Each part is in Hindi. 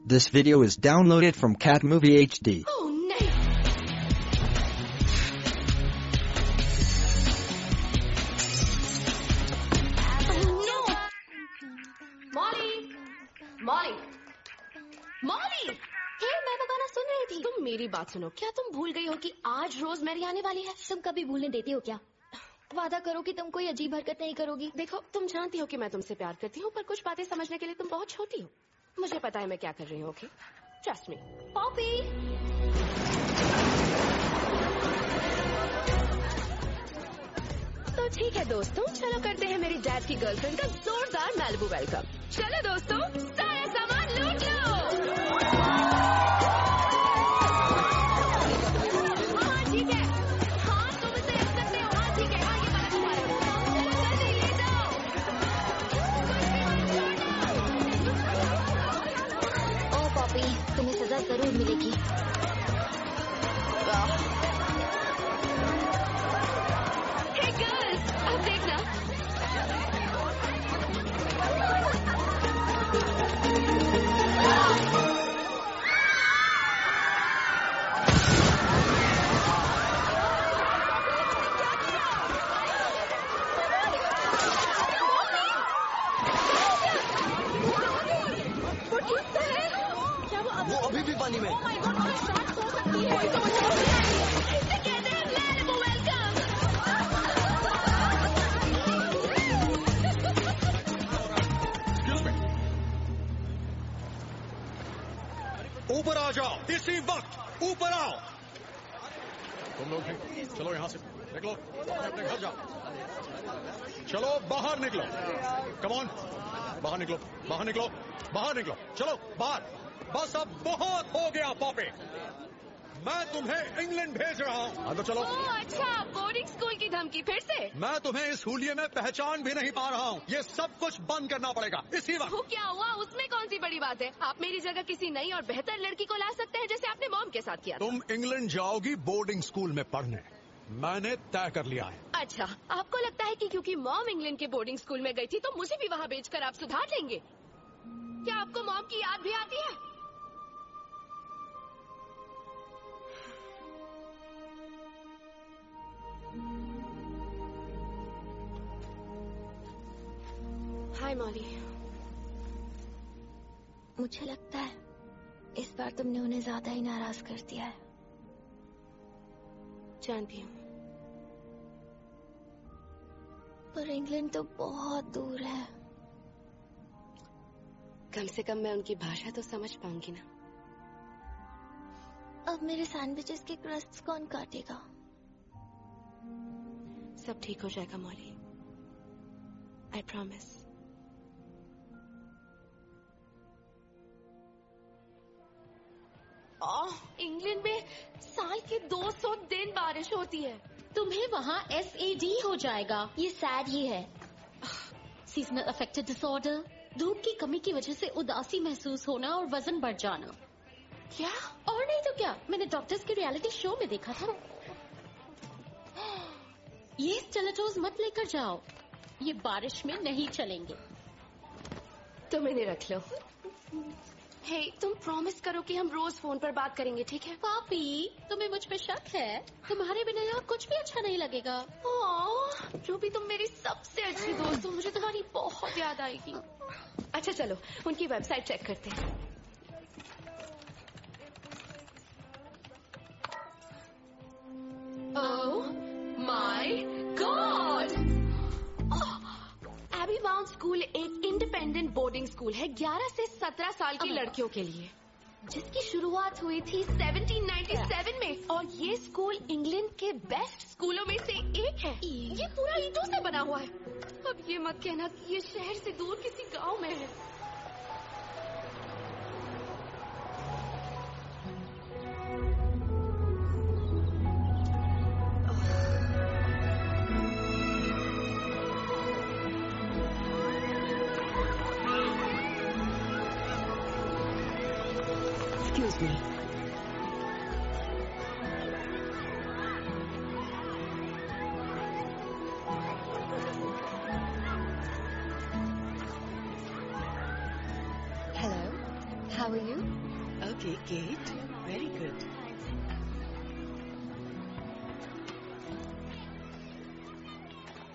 This video is downloaded from Cat Movie HD. Oh, no! Oh, no! Molly! Molly! Molly! हे मैं वो गाना सुन रही थी। तुम मेरी बात सुनो, क्या तुम भूल गई हो कि आज रोजमेरी आने वाली है? तुम कभी भूलने देती हो क्या? वादा करो कि तुम कोई अजीब हरकत नहीं करोगी। देखो, तुम जानती हो कि मैं तुमसे प्यार करती हूँ, पर कुछ बातें समझने के लिए तुम बहुत छोटी हो। मुझे पता है मैं क्या कर रही हूँ, ओके? Trust me. पॉपी! तो ठीक है दोस्तों, चलो करते हैं मेरी डैड की गर्लफ्रेंड का जोरदार मैलिबू वेलकम। चलो दोस्तों, सारा सामान लूट लो। हाँ ठीक है, हाँ तुम इसे रख सकते हो। हाँ ठीक है, हाँ ये वाला तुम्हारा। चलो जल्दी ले जाओ। ओ पॉपी, तुम्हें सजा जरूर मिलेगी। हे गर्ल्स, अब देखना। वो ठीक से है? क्या वो अभी भी पानी में। Oh my God, वो शॉट हो सकती है। कोई समझ नहीं आ रही है। इसे कहते हैं मैलिबू वेलकम। ऊपर आ जाओ, इसी वक्त ऊपर आओ। तुम लोग भी चलो, यहाँ से निकलो, अपने घर जाओ। चलो बाहर निकलो, कम ऑन, बाहर निकलो, बाहर निकलो, बाहर निकलो, चलो बाहर। बस अब बहुत हो गया पॉपी, मैं तुम्हें इंग्लैंड भेज रहा हूँ। हाँ तो चलो। ओह अच्छा, बोर्डिंग स्कूल की धमकी फिर से? मैं तुम्हें इस हुलिये में पहचान भी नहीं पा रहा हूँ। ये सब कुछ बंद करना पड़ेगा इसी वक्त। वो क्या हुआ? उसमें कौन सी बड़ी बात है? आप मेरी जगह किसी नई और बेहतर लड़की को ला सकते हैं, जैसे आपने मॉम के साथ किया था। तुम इंग्लैंड जाओगी बोर्डिंग स्कूल में पढ़ने, मैंने तय कर लिया है। अच्छा, आपको लगता है कि क्योंकि मॉम इंग्लैंड के बोर्डिंग स्कूल में गई थी तो मुझे भी वहाँ भेजकर आप सुधार लेंगे? क्या आपको मॉम की याद भी आती है? हाय मॉली। मुझे लगता है इस बार तुमने उन्हें ज्यादा ही नाराज कर दिया है। जानती हूँ, पर इंग्लैंड तो बहुत दूर है। कम से कम मैं उनकी भाषा तो समझ पाऊंगी ना। अब मेरे सैंडविचेस के क्रस्ट्स कौन काटेगा? सब ठीक हो जाएगा मॉली, आई प्रॉमिस। इंग्लैंड में साल के 200 दिन बारिश होती है। तुम्हें वहाँ SAD हो जाएगा। ये सैड ही है। सीजनल अफेक्टिव डिसऑर्डर, धूप की कमी की वजह से उदासी महसूस होना और वजन बढ़ जाना। क्या? और नहीं तो क्या, मैंने डॉक्टर्स के रियलिटी शो में देखा था। ये स्टिलेटोज मत लेकर जाओ, ये बारिश में नहीं चलेंगे। तुम इन्हें रख लो। हे, तुम प्रॉमिस करो कि हम रोज फोन पर बात करेंगे, ठीक है? पापी, तुम्हें मुझ पे शक है? तुम्हारे बिना यहाँ कुछ भी अच्छा नहीं लगेगा। रूबी, तुम मेरी सबसे अच्छी दोस्त हो, मुझे तुम्हारी बहुत याद आएगी। अच्छा चलो, उनकी वेबसाइट चेक करते हैं। Oh my God! Abbey Mount school एक इंडिपेंडेंट बोर्डिंग स्कूल है 11 से 17 साल की लड़कियों के लिए, जिसकी शुरुआत हुई थी 1797 में, और ये स्कूल इंग्लैंड के बेस्ट स्कूलों में से एक है। ये पूरा ईंटों से बना हुआ है। अब ये मत कहना कि ये शहर से दूर किसी गांव में है। Excuse me. Hello. How are you? Okay, Kate. Very good.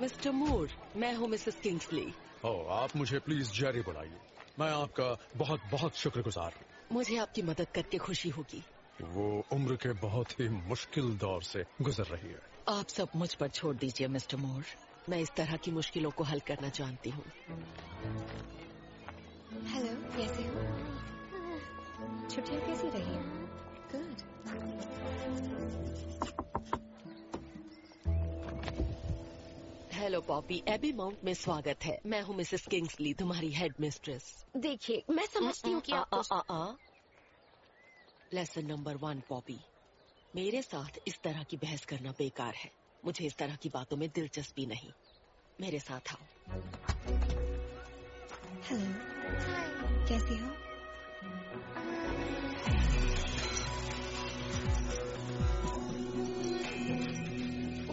Mister Moore, मैं हूँ मिसेस किंग्सली। ओह, आप मुझे प्लीज जेरी बुलाइए। मैं आपका बहुत बहुत शुक्रगुजार हूँ। मुझे आपकी मदद करके खुशी होगी। वो उम्र के बहुत ही मुश्किल दौर से गुजर रही है। आप सब मुझ पर छोड़ दीजिए मिस्टर मूर, मैं इस तरह की मुश्किलों को हल करना जानती हूँ। हेलो, कैसे हो? छुट्टियाँ कैसी रही? Good. Hello Poppy, Abbey Mount में स्वागत है। मैं हूँ मिसेस किंग्सली, तुम्हारी हेड मिस्ट्रेस। देखिए, मैं समझती हूँ कि आप लेसन नंबर 1 पॉपी, मेरे साथ इस तरह की बहस करना बेकार है। मुझे इस तरह की बातों में दिलचस्पी नहीं। मेरे साथ आओ। हेलो, कैसी हो?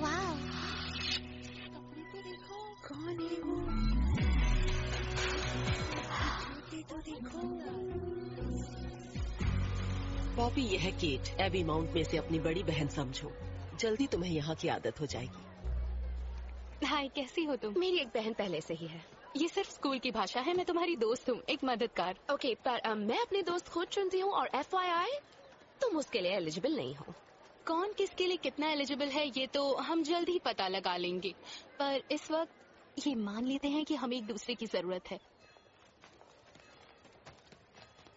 वाह, कौन है वो? तो देखो। पॉपी, यह है केट, एबी माउंट में से अपनी बड़ी बहन समझो। जल्दी तुम्हें यहाँ की आदत हो जाएगी। हाय, कैसी हो तुम? मेरी एक बहन पहले से ही है। ये सिर्फ स्कूल की भाषा है, मैं तुम्हारी दोस्त हूँ, एक मददगार। ओके, पर मैं अपनी दोस्त खुद चुनती हूँ, और FYI, तुम उसके लिए एलिजिबल नहीं हो। कौन किसके लिए कितना एलिजिबल है ये तो हम जल्द ही पता लगा लेंगे, पर इस वक्त ये मान लेते हैं कि हमें एक दूसरे की जरूरत है।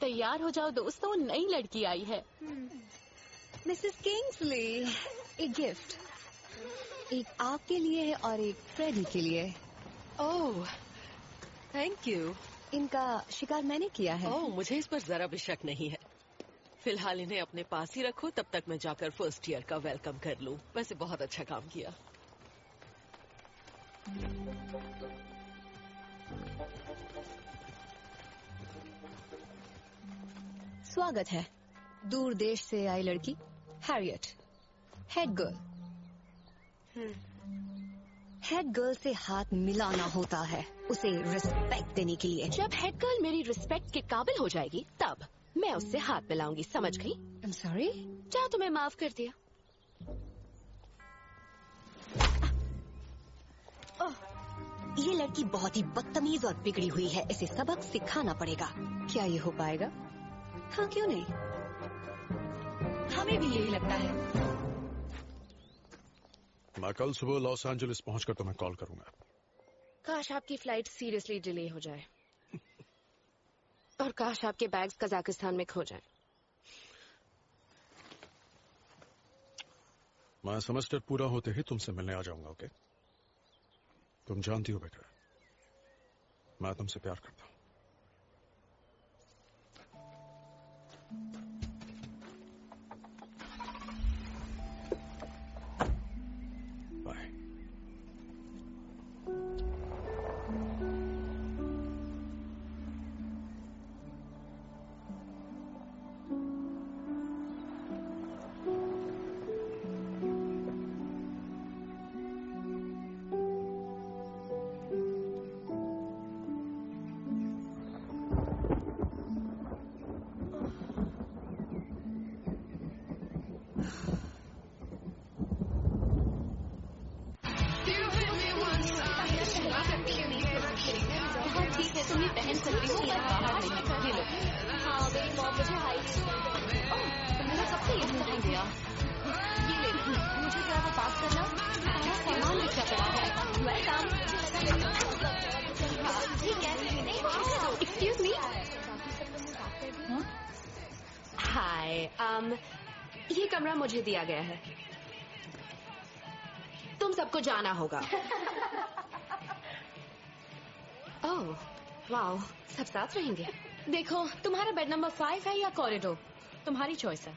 तैयार हो जाओ दोस्तों, नई लड़की आई है। मिसेस किंग्सली, एक गिफ्ट, एक आपके लिए और एक फ्रेडी के लिए। ओह, थैंक यू। इनका शिकार मैंने किया है। ओह, मुझे इस पर जरा भी शक नहीं है। फिलहाल इन्हें अपने पास ही रखो, तब तक मैं जाकर फर्स्ट ईयर का वेलकम कर लूं। वैसे बहुत अच्छा काम किया। स्वागत है दूर देश से आई लड़की Harriet, head girl. Head girl से हाथ मिलाना होता है उसे रिस्पेक्ट देने के लिए। जब हेड गर्ल मेरी रिस्पेक्ट के काबिल हो जाएगी, तब मैं उससे हाथ मिलाऊंगी, समझ गई? I'm sorry? चाहो तो मैं माफ कर दिया। ये लड़की बहुत ही बदतमीज और बिगड़ी हुई है, इसे सबक सिखाना पड़ेगा। क्या ये हो पाएगा? हाँ, क्यों नहीं? हमें भी यही लगता है। मैं कल सुबह लॉस एंजलिस पहुंचकर तुम्हें कॉल करूंगा। काश आपकी फ्लाइट सीरियसली डिले हो जाए और काश आपके बैग्स कजाकिस्तान में खो जाएं। मैं सेमेस्टर पूरा होते ही तुमसे मिलने आ जाऊंगा, ओके? तुम जानती हो बेटा, मैं तुमसे प्यार करता हूं। बाय। पहन सकती हूँ पर बाहर नहीं। ये लो। हाँ मेरी मॉम मुझे हाइट मेरा सबसे ये पहन गया। ये ले मुझे जरा वो पास करना। सारा सामान लिखा पड़ा है। वेलकम। ठीक है एक्सक्यूज मी। हाय ये कमरा मुझे दिया गया है, तुम सबको जाना होगा। ओह वाओ, सब साथ रहेंगे। देखो तुम्हारा बेड नंबर 5 है या कॉरिडोर, तुम्हारी चॉइस है।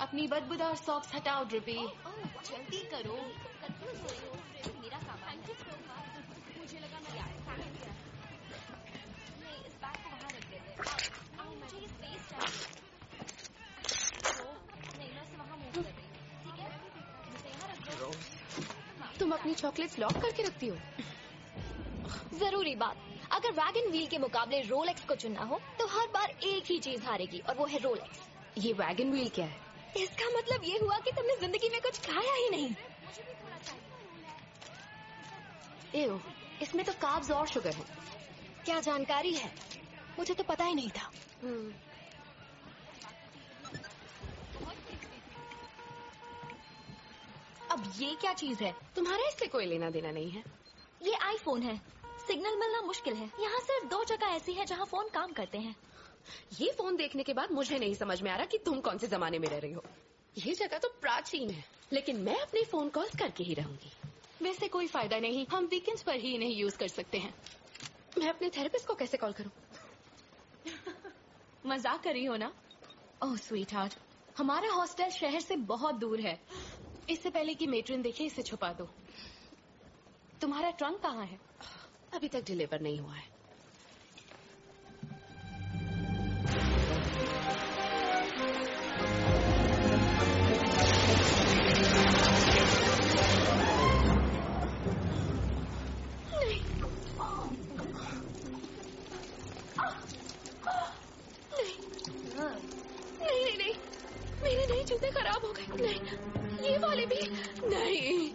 अपनी बदबूदार सॉक्स हटाओ ड्रिपी। जल्दी करो। मेरा सामान मुझे लगा मैं नहीं इस बैग को बाहर रख देते। मुझे ये स्पेस चाहिए। नहीं मैं इसे वहाँ मूव कर रही हूँ। ठीक है मुझे यहाँ रख दो। तुम अपनी चॉकलेट्स लॉक करके रखती हो? जरूरी बात, अगर वैगन व्हील के मुकाबले रोलेक्स को चुनना हो तो हर बार एक ही चीज हारेगी और वो है रोलेक्स। ये वैगन व्हील क्या है? इसका मतलब ये हुआ कि तुमने जिंदगी में कुछ खाया ही नहीं। एओ, इसमें तो कार्ब्स और शुगर है। क्या जानकारी है, मुझे तो पता ही नहीं था। अब ये क्या चीज है? तुम्हारा इससे कोई लेना देना नहीं है। ये आईफोन है। सिग्नल मिलना मुश्किल है। यहाँ सिर्फ 2 जगह ऐसी है जहाँ फोन काम करते हैं। ये फोन देखने के बाद मुझे नहीं समझ में आ रहा कि तुम कौन से जमाने में रह रही हो। ये जगह तो प्राचीन है, लेकिन मैं अपने फोन कॉल्स करके ही रहूंगी। वैसे कोई फायदा नहीं, हम वीकेंड्स पर ही इन्हें यूज कर सकते हैं। मैं अपने थेरेपिस्ट को कैसे कॉल करूं? मजाक कर रही हो ना? ओह स्वीट हार्ट, हमारा हॉस्टल शहर से बहुत दूर है। इससे पहले कि मेट्रन देखे इसे छुपा दो। तुम्हारा ट्रंक कहाँ है? अभी तक डिलीवर नहीं हुआ है। नहीं, मेरे नए जूते खराब हो गए। नहीं, ये वाले भी नहीं।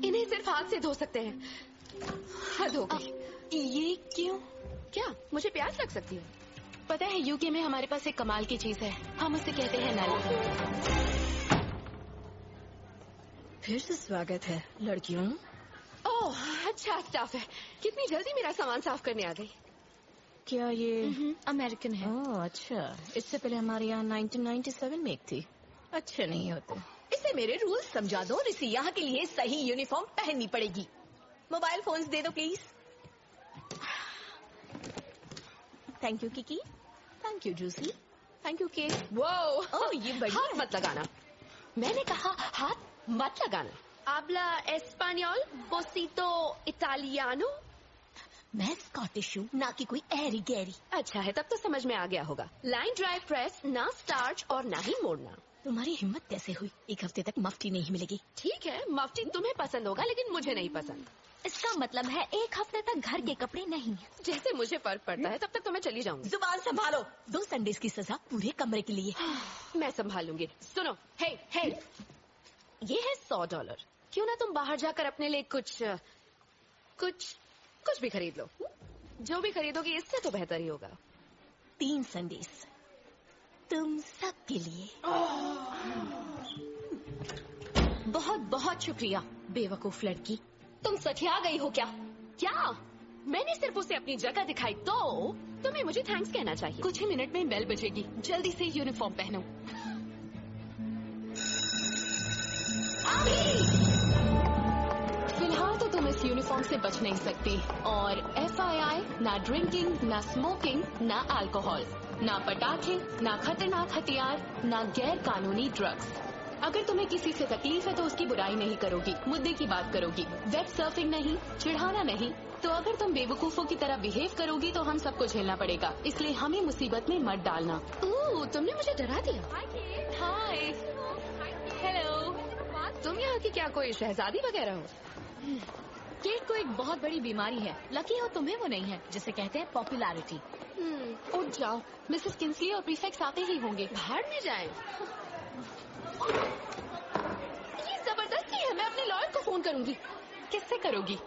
इन्हें सिर्फ हाथ से धो सकते हैं। हद हो गई। ये क्यों? क्या मुझे प्यास लग सकती है? पता है यूके में हमारे पास एक कमाल की चीज है, हम उसे कहते हैं नल। फिर से स्वागत है लड़कियों। ओह अच्छा स्टाफ है। कितनी जल्दी मेरा सामान साफ करने आ गई। क्या ये अमेरिकन है। ओह अच्छा, इससे पहले हमारे यहाँ 1997 में एक थी। अच्छे नहीं होते। इसे मेरे रूल्स समझा दो। इसे यहाँ के लिए सही यूनिफॉर्म पहननी पड़ेगी। मोबाइल फोन्स दे दो please. Thank you Kiki. Thank you juicy. Thank you के। वो ये बढ़िया। हाथ मत लगाना। मैंने कहा हाथ मत लगाना। आबला एस्पानियोल, पोसीतो इटालियानो। मैं स्कॉटिश हूँ, ना कि कोई एरी गैरी। अच्छा है, तब तो समझ में आ गया होगा। लाइन ड्राइव प्रेस, ना स्टार्च और ना ही मोड़ना। तुम्हारी हिम्मत कैसे हुई? एक हफ्ते तक मफ्ती नहीं मिलेगी। ठीक है, मफ्ती तुम्हें पसंद होगा लेकिन मुझे नहीं पसंद। इसका मतलब है एक हफ्ते तक घर के कपड़े नहीं। जैसे मुझे फर्क पड़ता है तब तक तो मैं चली जाऊंगी। जुबान संभालो। 2 संडेज की सजा पूरे कमरे के लिए। मैं संभालूंगी। सुनो, हे ये है $100। क्यों ना तुम बाहर जाकर अपने लिए कुछ भी खरीद लो। जो भी खरीदोगी इससे तो बेहतर ही होगा। 3 संडेज तुम सबके लिए। बहुत बहुत शुक्रिया बेवकूफ लड़की। तुम सठिया गई हो क्या? क्या? मैंने सिर्फ उसे अपनी जगह दिखाई तो तुम्हें मुझे थैंक्स कहना चाहिए। कुछ ही मिनट में बेल बजेगी, जल्दी से यूनिफॉर्म पहनो। फिलहाल तो तुम इस यूनिफॉर्म से बच नहीं सकती। और FYI, ना ड्रिंकिंग, ना स्मोकिंग, ना अल्कोहल, ना पटाखे, ना खतरनाक हथियार, ना गैर कानूनी ड्रग्स। अगर तुम्हें किसी से तकलीफ है तो उसकी बुराई नहीं करोगी, मुद्दे की बात करोगी। वेब सर्फिंग नहीं, चिढ़ाना नहीं। तो अगर तुम बेवकूफों की तरह बिहेव करोगी तो हम सबको झेलना पड़ेगा, इसलिए हमें मुसीबत में मत डालना। तुमने मुझे डरा दिया। हाय, हेलो। तुम यहाँ की क्या कोई शहजादी वगैरह हो? केट को एक बहुत बड़ी बीमारी है, लकी हो तुम्हें वो नहीं है, जिसे कहते हैं पॉपुलैरिटी। उठ जाओ, मिसेस किंसली और प्रीफेक्ट्स आते ही होंगे। बाहर में जाएं। ये जबरदस्ती है। मैं अपने लॉयर को फोन करूंगी। किससे करोगी?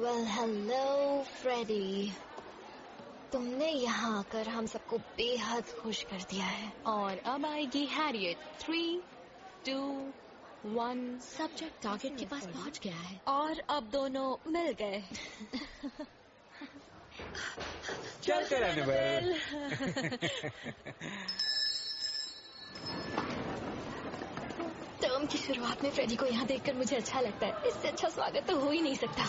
वेल हेलो फ्रेडी, तुमने यहाँ आकर हम सबको बेहद खुश कर दिया है। और अब आएगी हैरियट। 3, 2, 1। सब्जेक्ट टारगेट के पास पहुँच गया है और अब दोनों मिल गए। चलते रहने वाले। टर्म की शुरुआत में फ्रेडी को यहाँ देखकर मुझे अच्छा लगता है। इससे अच्छा स्वागत तो हो ही नहीं सकता।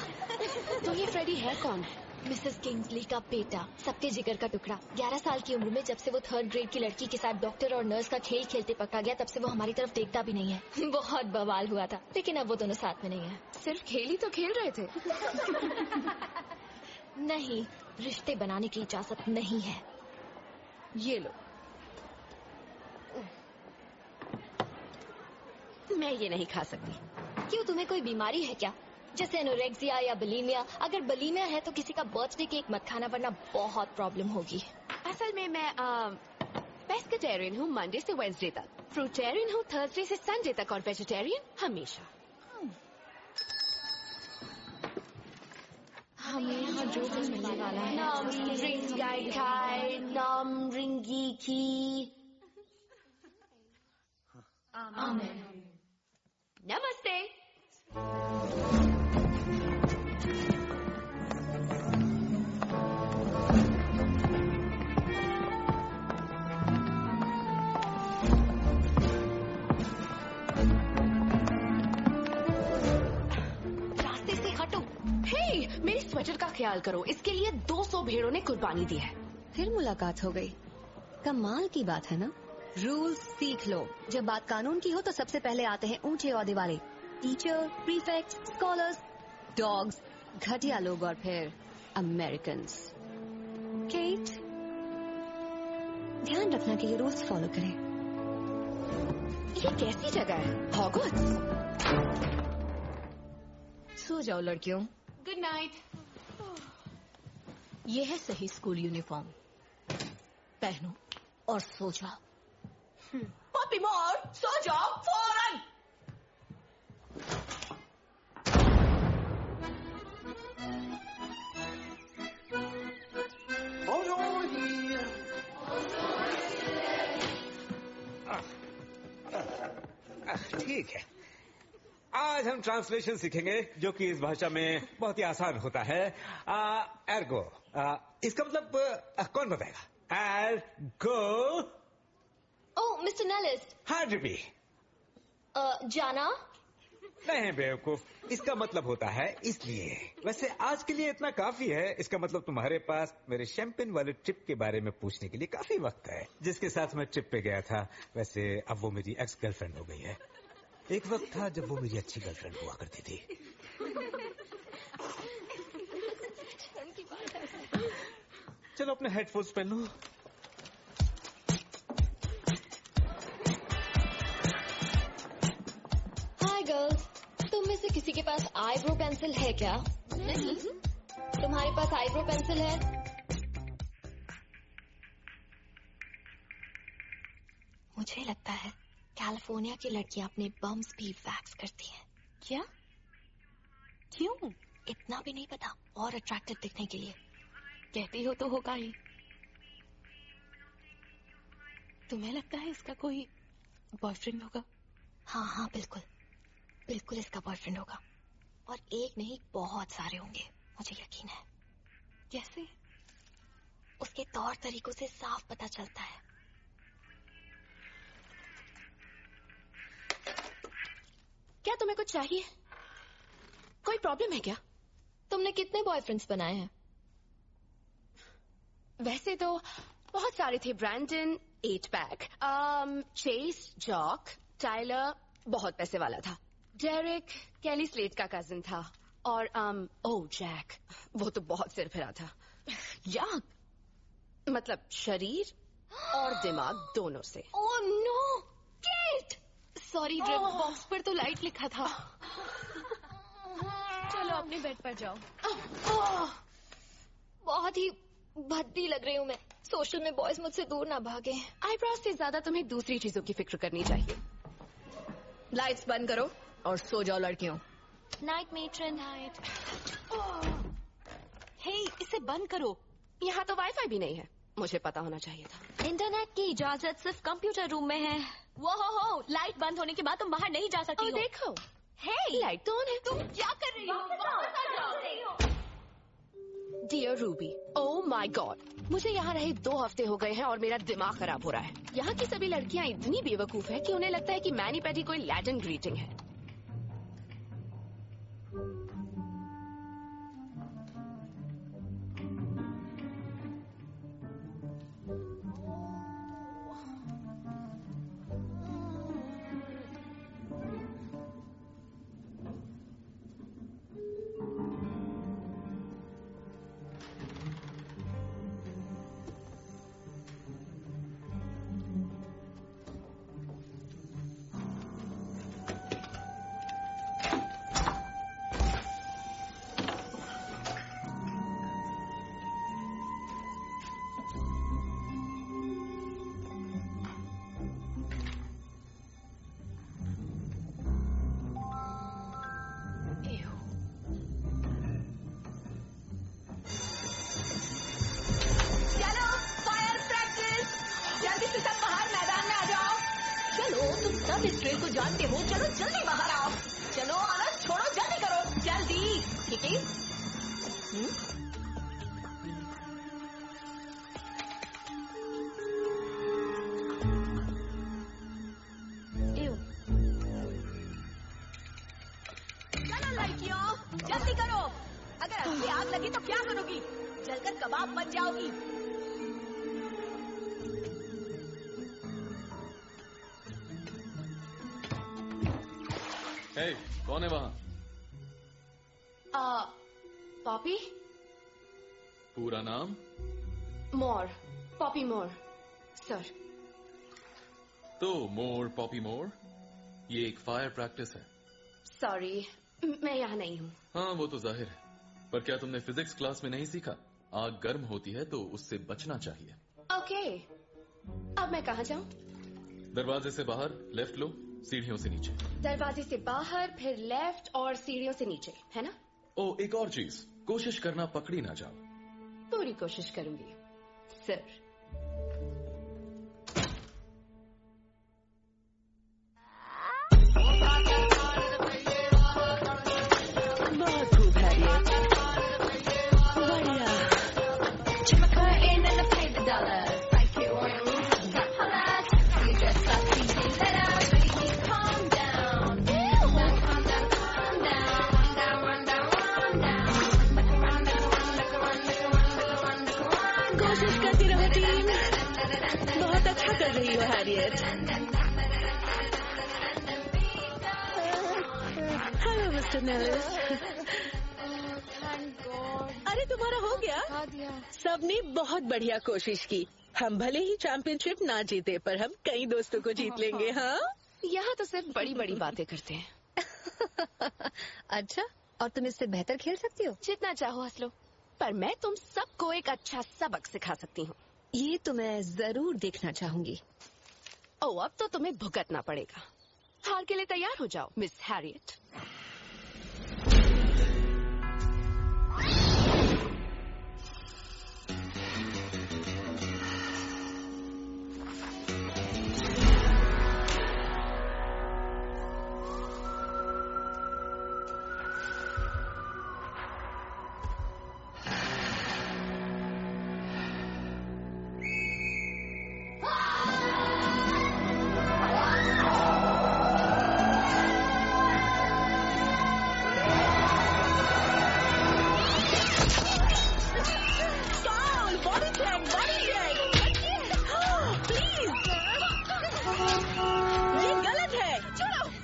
तो ये फ्रेडी है कौन? मिसेस किंग्सली का बेटा, सबके जिगर का टुकड़ा। 11 साल की उम्र में जब से वो 3rd ग्रेड की लड़की के साथ डॉक्टर और नर्स का खेल खेलते पकड़ा गया, तब से वो हमारी तरफ देखता भी नहीं है। बहुत बवाल हुआ था, लेकिन अब वो दोनों साथ में नहीं है। सिर्फ खेल ही तो खेल रहे थे। नहीं, रिश्ते बनाने की इजाजत नहीं है। ये लो। मैं ये नहीं खा सकती। क्यों, तुम्हें कोई बीमारी है क्या, जैसे एनोरेक्सिया या बुलिमिया? अगर बुलिमिया है तो किसी का बर्थडे केक मत खाना, वरना बहुत प्रॉब्लम होगी। असल में मैं पेस्केटेरियन हूँ मंडे से वेडनेसडे तक, फ्रूटेरियन हूँ थर्सडे से संडे तक, और वेजिटेरियन हमेशा। हमें यहाँ जो कुछ मिलने वाला है। नमस्ते। रास्ते से हटो। हे, मेरी स्वेटर का ख्याल करो, इसके लिए 200 भेड़ों ने कुर्बानी दी है। फिर मुलाकात हो गई। कमाल की बात है ना। रूल्स सीख लो। जब बात कानून की हो तो सबसे पहले आते हैं ऊंचे ओहदे वाले, टीचर, प्रीफेक्ट, स्कॉलर्स, डॉग्स, घटिया लोग और फिर अमेरिकन्स। केट, ध्यान रखना कि ये रूल्स फॉलो करें। ये कैसी जगह है? हॉगवर्ट्स। सो जाओ लड़कियों। Good night. ये है सही स्कूल यूनिफॉर्म, पहनो और सो जाओ। पॉपी मोर, सो जाओ फौरन। ठीक है, आज हम ट्रांसलेशन सीखेंगे, जो कि इस भाषा में बहुत ही आसान होता है। एर्गो, इसका मतलब कौन बताएगा? एर्गो। ओह मिस्टर नेलिस। हाँ डिबी। जाना? नहीं बेवकूफ, इसका मतलब होता है इसलिए। वैसे आज के लिए इतना काफी है। इसका मतलब तुम्हारे पास मेरे शैंपेन वाले ट्रिप के बारे में पूछने के लिए काफी वक्त है, जिसके साथ मैं ट्रिप पे गया था। वैसे अब वो मेरी एक्स गर्लफ्रेंड हो गई है। एक वक्त था जब वो मेरी अच्छी गर्लफ्रेंड हुआ करती थी। चलो अपने हेडफोन्स पहन लो। हाय गर्ल्स, तुम में से किसी के पास आईब्रो पेंसिल है क्या? नहीं। तुम्हारे पास आईब्रो पेंसिल है? मुझे लगता है कैलिफोर्निया की लड़कियां अपने बम्स भी वैक्स करती हैं। क्या? क्यों? इतना भी नहीं पता, और अट्रैक्टिव दिखने के लिए। कहती हो तो होगा ही। तुम्हें लगता है इसका कोई बॉयफ्रेंड होगा? हाँ हाँ बिल्कुल, बिल्कुल इसका बॉयफ्रेंड होगा, और एक नहीं बहुत सारे होंगे, मुझे यकीन है। कैसे? उसके तौर तरीकों से साफ पता चलता है। क्या तुम्हें कुछ चाहिए? कोई प्रॉब्लम है क्या? तुमने कितने बॉयफ्रेंड्स बनाए हैं? वैसे तो बहुत सारे थे। Brandon 8 pack, Chase, Jock, Tyler बहुत पैसे वाला था, डेरिक कैली स्लेट का कजिन था, और जैक, वो तो बहुत सिर फिरा था। याक मतलब शरीर और दिमाग दोनों से। Oh no Kate, sorry, drip box पर तो लाइट लिखा था। चलो अपने बेड पर जाओ। बहुत ही भद्दी लग रही हूँ मैं। सोशल में बॉयज मुझसे दूर ना भागे। आईब्रोज से ज्यादा तुम्हें दूसरी चीजों की फिक्र करनी चाहिए। लाइट्स बंद करो और सो जाओ लड़कियों। Night matron. नाइट। हे, इसे बंद करो। यहाँ तो वाईफाई भी नहीं है, मुझे पता होना चाहिए था। इंटरनेट की इजाजत सिर्फ कंप्यूटर रूम में है। वो हो, लाइट बंद होने के बाद तुम बाहर नहीं जा सकती हो। देखो, हे, लाइट तो ऑन है। तुम क्या कर रही हो? Dear Ruby, oh my God, मुझे यहाँ रहे 2 हफ्ते हो गए हैं और मेरा दिमाग खराब हो रहा है। यहाँ की सभी लड़कियाँ इतनी बेवकूफ है कि उन्हें लगता है कि मैनी पैडी कोई लैटिन ग्रीटिंग है। सब इस ट्रेल को जानते हो, चलो जल्दी बाहर आओ। चलो आना छोड़ो, जल्दी करो, जल्दी। ठीक है? चलो लड़कियों, जल्दी करो। अगर असली आग लगी तो क्या करोगी? जलकर कबाब बन जाओगी। Hey, कौन है वहाँ? पॉपी? पूरा नाम? मोर, पॉपी मोर, सर। तो मोर, पॉपी मोर, ये एक फायर प्रैक्टिस है। सॉरी, मैं यहाँ नहीं हूँ। हाँ, वो तो जाहिर है, पर क्या तुमने फिजिक्स क्लास में नहीं सीखा? आग गर्म होती है तो उससे बचना चाहिए। ओके, अब मैं कहाँ जाऊँ? दरवाजे से बाहर लेफ्ट लो, सीढ़ियों से नीचे। दरवाजे से बाहर, फिर लेफ्ट और सीढ़ियों से नीचे, है ना? ओ, एक और चीज, कोशिश करना पकड़ी ना जाओ। पूरी कोशिश करूंगी, सर। बहुत खूब हैरियत, बढ़िया। कोशिश करती रहो टीम, बहुत अच्छा कर रही हो हैरियत। Hello mister Nellis. अरे तुम्हारा हो गया? सबने बहुत बढ़िया कोशिश की। हम भले ही चैंपियनशिप ना जीते, पर हम कई दोस्तों को जीत लेंगे। हाँ, यहाँ तो सिर्फ बड़ी बड़ी बातें करते हैं। अच्छा, और तुम इससे बेहतर खेल सकती हो? जितना चाहो हंस लो, पर मैं तुम सबको एक अच्छा सबक सिखा सकती हूँ। ये तो मैं जरूर देखना चाहूंगी। ओह, अब तो तुम्हें भुगतना पड़ेगा। हार के लिए तैयार हो जाओ, मिस हैरियट।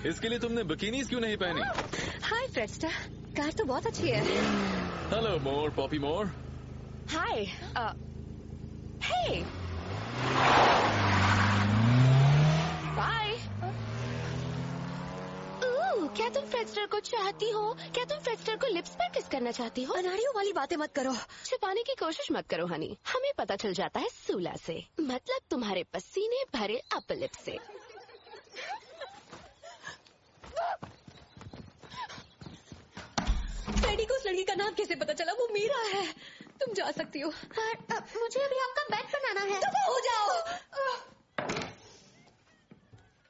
इसके लिए तुमने बिकिनीज क्यों नहीं पहनी? हाय फ्रेडस्टर, कार तो बहुत अच्छी है। हेलो मोर, पॉपी मोर। हाय, हे, बाय। क्या तुम फ्रेडस्टर को चाहती हो? क्या तुम फ्रेडस्टर को लिप्स पर किस करना चाहती हो? अनाड़ियों वाली बातें मत करो। छिपाने की कोशिश मत करो हनी, हमें पता चल जाता है सूला से, मतलब तुम्हारे पसीने भरे अपर लिप से। फ्रेडी को उस लड़की का नाम कैसे पता चला? वो मीरा है। तुम जा सकती हो। पर मुझे अभी आपका बेड बनाना है। तो हो जाओ।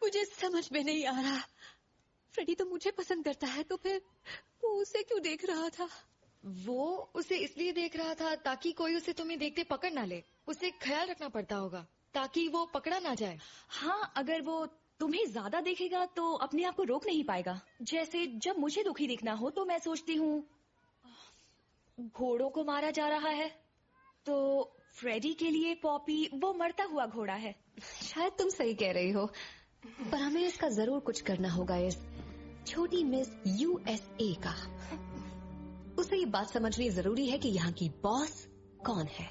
मुझे समझ में नहीं आ रहा। फ्रेडी तो मुझे पसंद करता है, तो फिर वो उसे क्यों देख रहा था? वो उसे इसलिए देख रहा था ताकि कोई उसे तुम्हें देखते पकड़ ना ले। उसे ख्याल रखना पड़ता होगा ताकि वो पकड़ा ना जाए। हाँ, अगर वो तुम्हें ज्यादा देखेगा तो अपने आप को रोक नहीं पाएगा। जैसे जब मुझे दुखी दिखना हो तो मैं सोचती हूँ घोड़ों को मारा जा रहा है, तो फ्रेडी के लिए पॉपी वो मरता हुआ घोड़ा है। शायद तुम सही कह रही हो, पर हमें इसका जरूर कुछ करना होगा। इस छोटी मिस USA का उसे ये बात समझनी जरूरी है कि यहाँ की बॉस कौन है।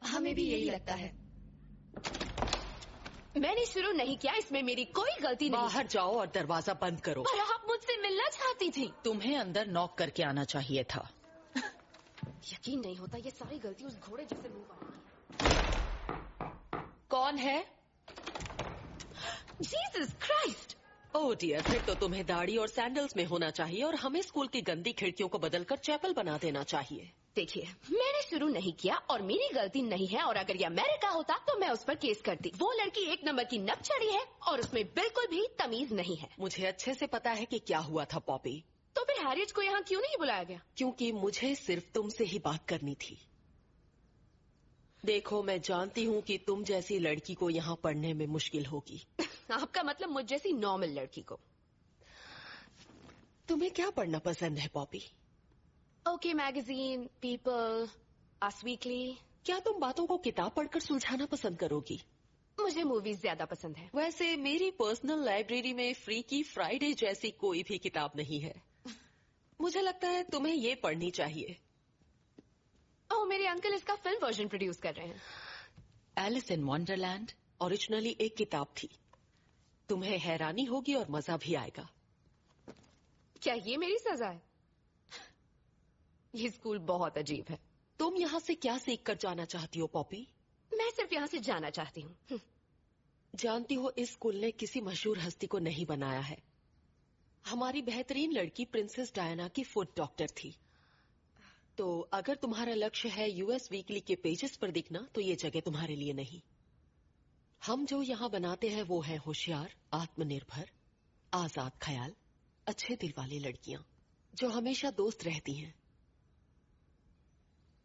हमें भी यही लगता है। मैंने शुरू नहीं किया, इसमें मेरी कोई गलती नहीं। बाहर जाओ और दरवाजा बंद करो। पर आप मुझसे मिलना चाहती थी। तुम्हें अंदर नॉक करके आना चाहिए था। यकीन नहीं होता, ये सारी गलती उस घोड़े जैसे मुंह पर। कौन है? Jesus Christ! ओह डियर, फिर तो तुम्हें दाढ़ी और सैंडल्स में होना चाहिए और हमें स्कूल की गंदी खिड़कियों को बदलकर चैपल बना देना चाहिए। देखिए, मैंने शुरू नहीं किया और मेरी गलती नहीं है, और अगर यह अमेरिका होता तो मैं उस पर केस करती। वो लड़की 1 नंबर की नपचड़ी है और उसमें बिल्कुल भी तमीज नहीं है। मुझे अच्छे से पता है कि क्या हुआ था पॉपी। तो फिर हैरियट को यहाँ क्यों नहीं बुलाया गया? क्योंकि मुझे सिर्फ तुमसे ही बात करनी थी। देखो, मैं जानती हूँ कि तुम जैसी लड़की को यहाँ पढ़ने में मुश्किल होगी। आपका मतलब मुझ जैसी नॉर्मल लड़की को? तुम्हें क्या पढ़ना पसंद है पॉपी? ओके मैगजीन, पीपल, अस वीकली। क्या तुम बातों को किताब पढ़कर सुलझाना पसंद करोगी? मुझे मूवीज ज्यादा पसंद है। वैसे मेरी पर्सनल लाइब्रेरी में फ्रीकी फ्राइडे जैसी कोई भी किताब नहीं है। मुझे लगता है तुम्हें ये पढ़नी चाहिए। ओह, मेरे अंकल इसका फिल्म वर्जन प्रोड्यूस कर रहे हैं। एलिस इन वंडरलैंड ओरिजिनली एक किताब थी। तुम्हें हैरानी होगी और मजा भी आएगा। क्या ये मेरी सजा है? ये स्कूल बहुत अजीब है। तुम यहाँ से क्या सीख कर जाना चाहती हो पॉपी? मैं सिर्फ यहाँ से जाना चाहती हूँ। जानती हो, इस स्कूल ने किसी मशहूर हस्ती को नहीं बनाया है। हमारी बेहतरीन लड़की प्रिंसेस डायना की फुट डॉक्टर थी। तो अगर तुम्हारा लक्ष्य है US वीकली के पेजेस पर दिखना, तो ये जगह तुम्हारे लिए नहीं। हम जो यहाँ बनाते हैं वो है होशियार, आत्मनिर्भर, आजाद ख्याल, अच्छे दिल वाली लड़कियां जो हमेशा दोस्त रहती हैं।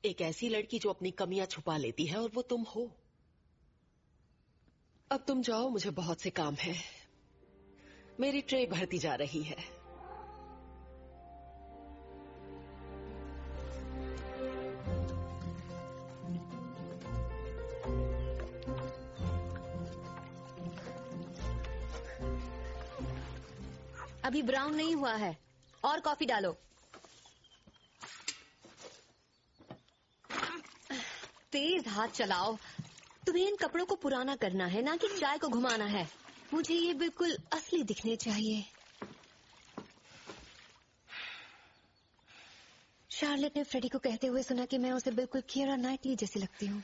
एक ऐसी लड़की जो अपनी कमियां छुपा लेती है, और वो तुम हो। अब तुम जाओ, मुझे बहुत से काम है। मेरी ट्रे भरती जा रही है। अभी ब्राउन नहीं हुआ है, और कॉफी डालो। तेज हाथ चलाओ। तुम्हें इन कपड़ों को पुराना करना है, ना कि चाय को घुमाना है। मुझे ये बिल्कुल असली दिखने चाहिए। शार्लेट ने फ्रेडी को कहते हुए सुना कि मैं उसे बिल्कुल कीरा नाइटली जैसी लगती हूँ।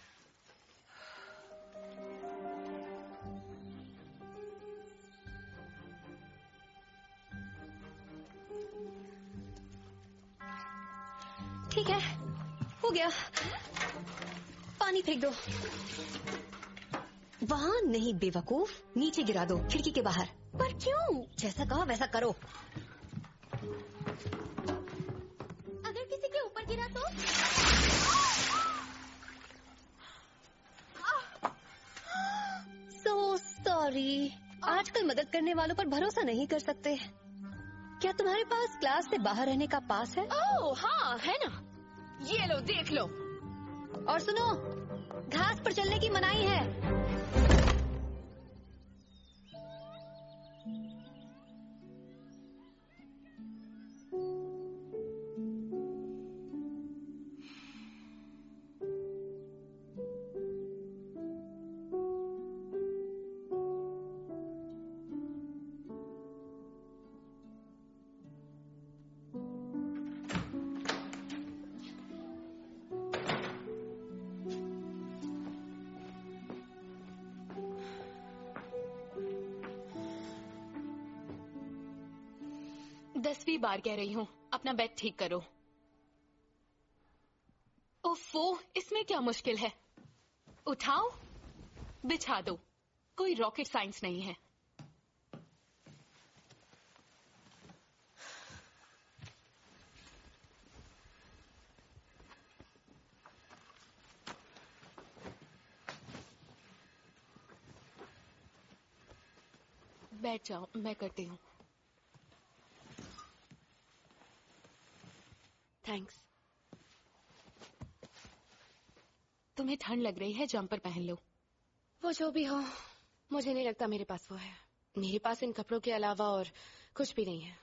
ठीक है, हो गया। पानी फेंक दो। वहाँ नहीं बेवकूफ, नीचे गिरा दो, खिड़की के बाहर। पर क्यों? जैसा कहा वैसा करो। अगर किसी के ऊपर गिरा तो? So sorry. आजकल मदद करने वालों पर भरोसा नहीं कर सकते। क्या तुम्हारे पास क्लास से बाहर रहने का पास है? ओह हाँ, है ना। ये लो, देख लो। और सुनो, घास पर चलने की मनाही है। दसवीं बार कह रही हूँ, अपना बेड ठीक करो। ओफो, इसमें क्या मुश्किल है? उठाओ, बिछा दो, कोई रॉकेट साइंस नहीं है। बैठ जाओ, मैं करती हूँ। थैंक्स। तुम्हें ठंड लग रही है, जंपर पहन लो। वो जो भी हो, मुझे नहीं लगता मेरे पास वो है। मेरे पास इन कपड़ों के अलावा और कुछ भी नहीं है।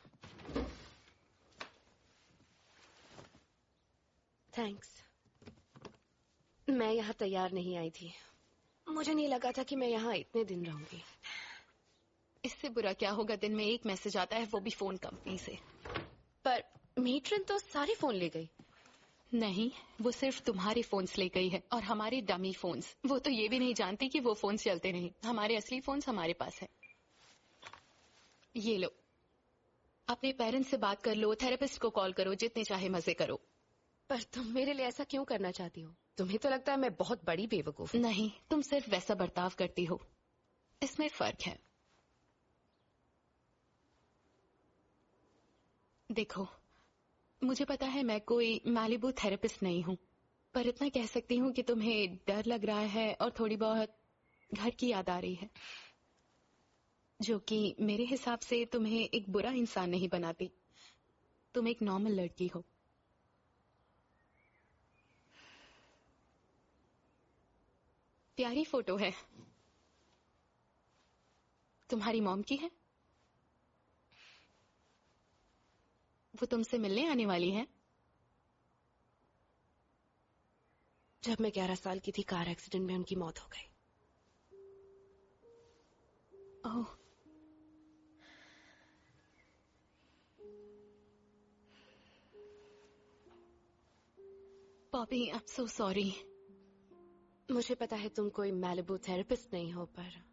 थैंक्स। मैं यहाँ तैयार नहीं आई थी। मुझे नहीं लगा था कि मैं यहाँ इतने दिन रहूंगी। इससे बुरा क्या होगा, दिन में एक मैसेज आता है, वो भी फोन कंपनी से। पर मीट्रन तो सारे फोन ले गई। नहीं, वो सिर्फ तुम्हारे फोन्स ले गई है और हमारे डमी फोन्स। वो तो ये भी नहीं जानती कि वो फोन्स चलते नहीं। हमारे असली फोन्स हमारे पास है। ये लो, अपने पेरेंट्स से बात कर लो, थेरेपिस्ट को कॉल करो, जितने चाहे मजे करो। पर तुम मेरे लिए ऐसा क्यों करना चाहती हो? तुम्हें तो लगता है मैं बहुत बड़ी बेवकूफ। नहीं, तुम सिर्फ वैसा बर्ताव करती हो, इसमें फर्क है। देखो, मुझे पता है मैं कोई मैलिबू थेरेपिस्ट नहीं हूँ, पर इतना कह सकती हूँ कि तुम्हें डर लग रहा है और थोड़ी बहुत घर की याद आ रही है, जो कि मेरे हिसाब से तुम्हें एक बुरा इंसान नहीं बनाती। तुम एक नॉर्मल लड़की हो। प्यारी फोटो है। तुम्हारी मॉम की है? वो तुमसे मिलने आने वाली है। जब मैं 11 साल की थी, कार एक्सीडेंट में उनकी मौत हो गई। Oh, Poppy, I am so sorry. मुझे पता है तुम कोई मैलिबू थेरेपिस्ट नहीं हो, पर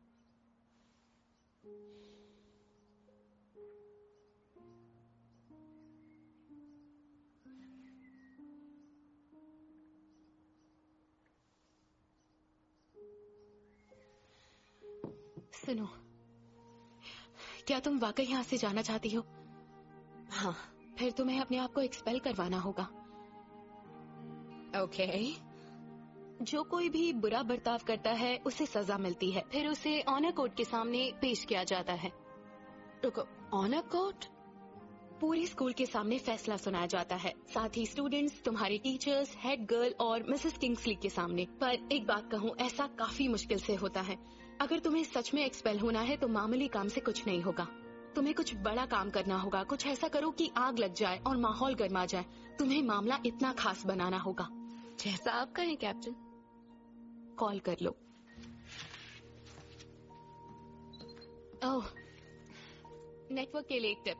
सुनो, क्या तुम वाकई यहाँ से जाना चाहती हो? हाँ। फिर तुम्हें अपने आप को एक्सपेल करवाना होगा। ओके। जो कोई भी बुरा बर्ताव करता है उसे सजा मिलती है, फिर उसे ऑनर कोर्ट के सामने पेश किया जाता है। रुको, ऑनर कोर्ट? पूरे स्कूल के सामने फैसला सुनाया जाता है, साथ ही स्टूडेंट्स, तुम्हारी टीचर्स, हेड गर्ल और मिसेस किंग्सली के सामने। पर एक बात कहूँ, ऐसा काफी मुश्किल से होता है। अगर तुम्हें सच में एक्सपेल होना है तो मामूली काम से कुछ नहीं होगा। तुम्हें कुछ बड़ा काम करना होगा। कुछ ऐसा करो कि आग लग जाए और माहौल गर्मा जाए। तुम्हें मामला इतना खास बनाना होगा। जैसा आप कहें कैप्टन। कॉल कर लो। ओह, नेटवर्क के लिए एक टिप,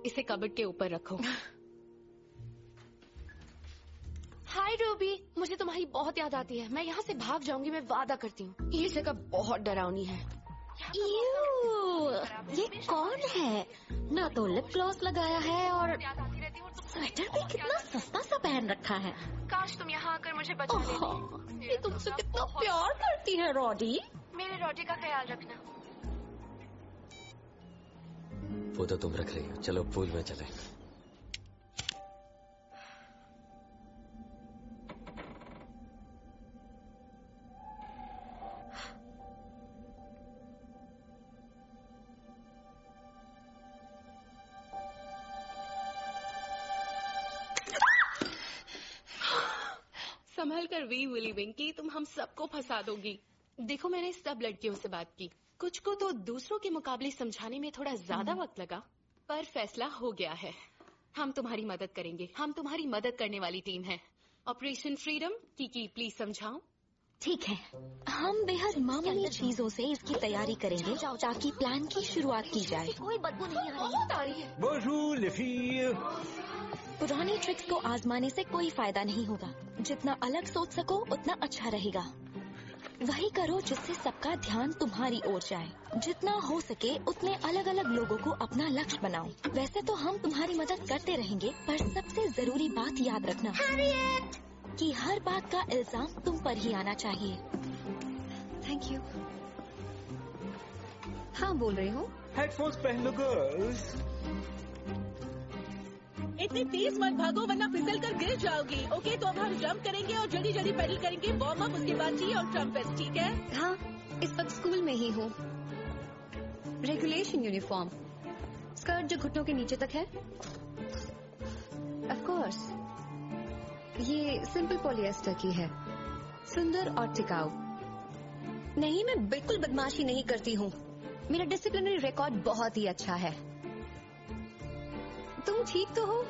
इसे कबर्ड के ऊपर रखो। हाय रूबी, मुझे तुम्हारी बहुत याद आती है। मैं यहाँ से भाग जाऊंगी, मैं वादा करती हूँ। ये जगह बहुत डरावनी है। ये कौन है? ना तो लिप ग्लॉस लगाया है और स्वेटर भी कितना सस्ता सा पहन रखा है। काश तुम यहाँ आकर मुझे बचा लेती। ये तुमसे कितना प्यार करती है रॉडी। मेरे रॉडी का ख्याल रखना। वो तो तुम रख रही हो। चलो पूल में चले। संभल कर वी विली विंकी, तुम हम सबको फंसा दोगी। देखो, मैंने सब लड़कियों से बात की। कुछ को तो दूसरों के मुकाबले समझाने में थोड़ा ज्यादा वक्त लगा, पर फैसला हो गया है। हम तुम्हारी मदद करेंगे। हम तुम्हारी मदद करने वाली टीम है। Operation freedom. की प्लीज समझाओ। ठीक है, हम बेहद मामूली चीजों से इसकी तैयारी करेंगे ताकि प्लान की शुरुआत की जाए। कोई बदबू नहीं आ रही है। बोनजूर les filles। पुरानी ट्रिक्स को आजमाने से कोई फायदा नहीं होगा। जितना अलग सोच सको उतना अच्छा रहेगा। वही करो जिससे सबका ध्यान तुम्हारी ओर जाए। जितना हो सके उतने अलग अलग लोगों को अपना लक्ष्य बनाओ। वैसे तो हम तुम्हारी मदद करते रहेंगे, पर सबसे जरूरी बात याद रखना, ताकि हर बात का इल्जाम तुम पर ही आना चाहिए। Thank you. हाँ, बोल रही हूँ। हेडफोन्स पहन लो गर्ल्स। इतनी तेज मत भागो वरना फिसल कर गिर जाओगी। ओके, तो अब हम जंप करेंगे और जल्दी जल्दी पेडल करेंगे। वार्म अप, उसके बाद टी और ट्रम्पेट, ठीक है? हाँ, इस वक्त स्कूल में ही हूँ। रेगुलेशन यूनिफॉर्म, स्कर्ट जो घुटनों के नीचे तक है। ऑफ कोर्स, ये सिंपल पॉलिएस्टर की है, सुंदर और टिकाऊ। नहीं, मैं बिल्कुल बदमाशी नहीं करती हूँ। मेरा डिसिप्लिनरी रिकॉर्ड बहुत ही अच्छा है। तुम ठीक तो हो?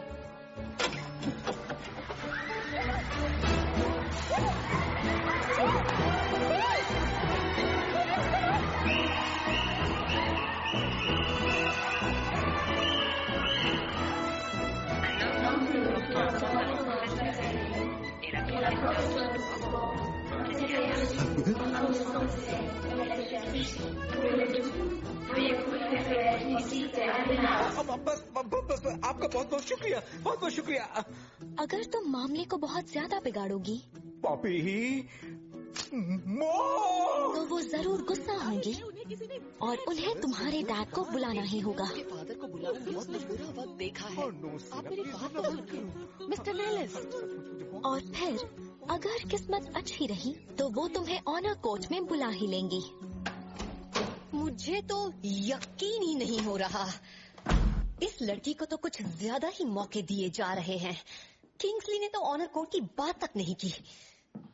बस आपका बहुत बहुत शुक्रिया, बहुत बहुत शुक्रिया। अगर तुम मामले को बहुत ज्यादा बिगाड़ोगी पॉपी, तो वो जरूर गुस्सा होंगे और उन्हें तुम्हारे डैड को बुलाना ही होगा। फादर को बुलाना बहुत बुरा वक्त देखा है। आप मेरी बात तो सुनो, मिस्टर मेलिस। और फिर अगर किस्मत अच्छी रही तो वो तुम्हें ऑनर कोच में बुला ही लेंगी। मुझे तो यकीन ही नहीं हो रहा। इस लड़की को तो कुछ ज्यादा ही मौके दिए जा रहे हैं। किंग्सली ने तो ऑनर कोर्ट की बात तक नहीं की।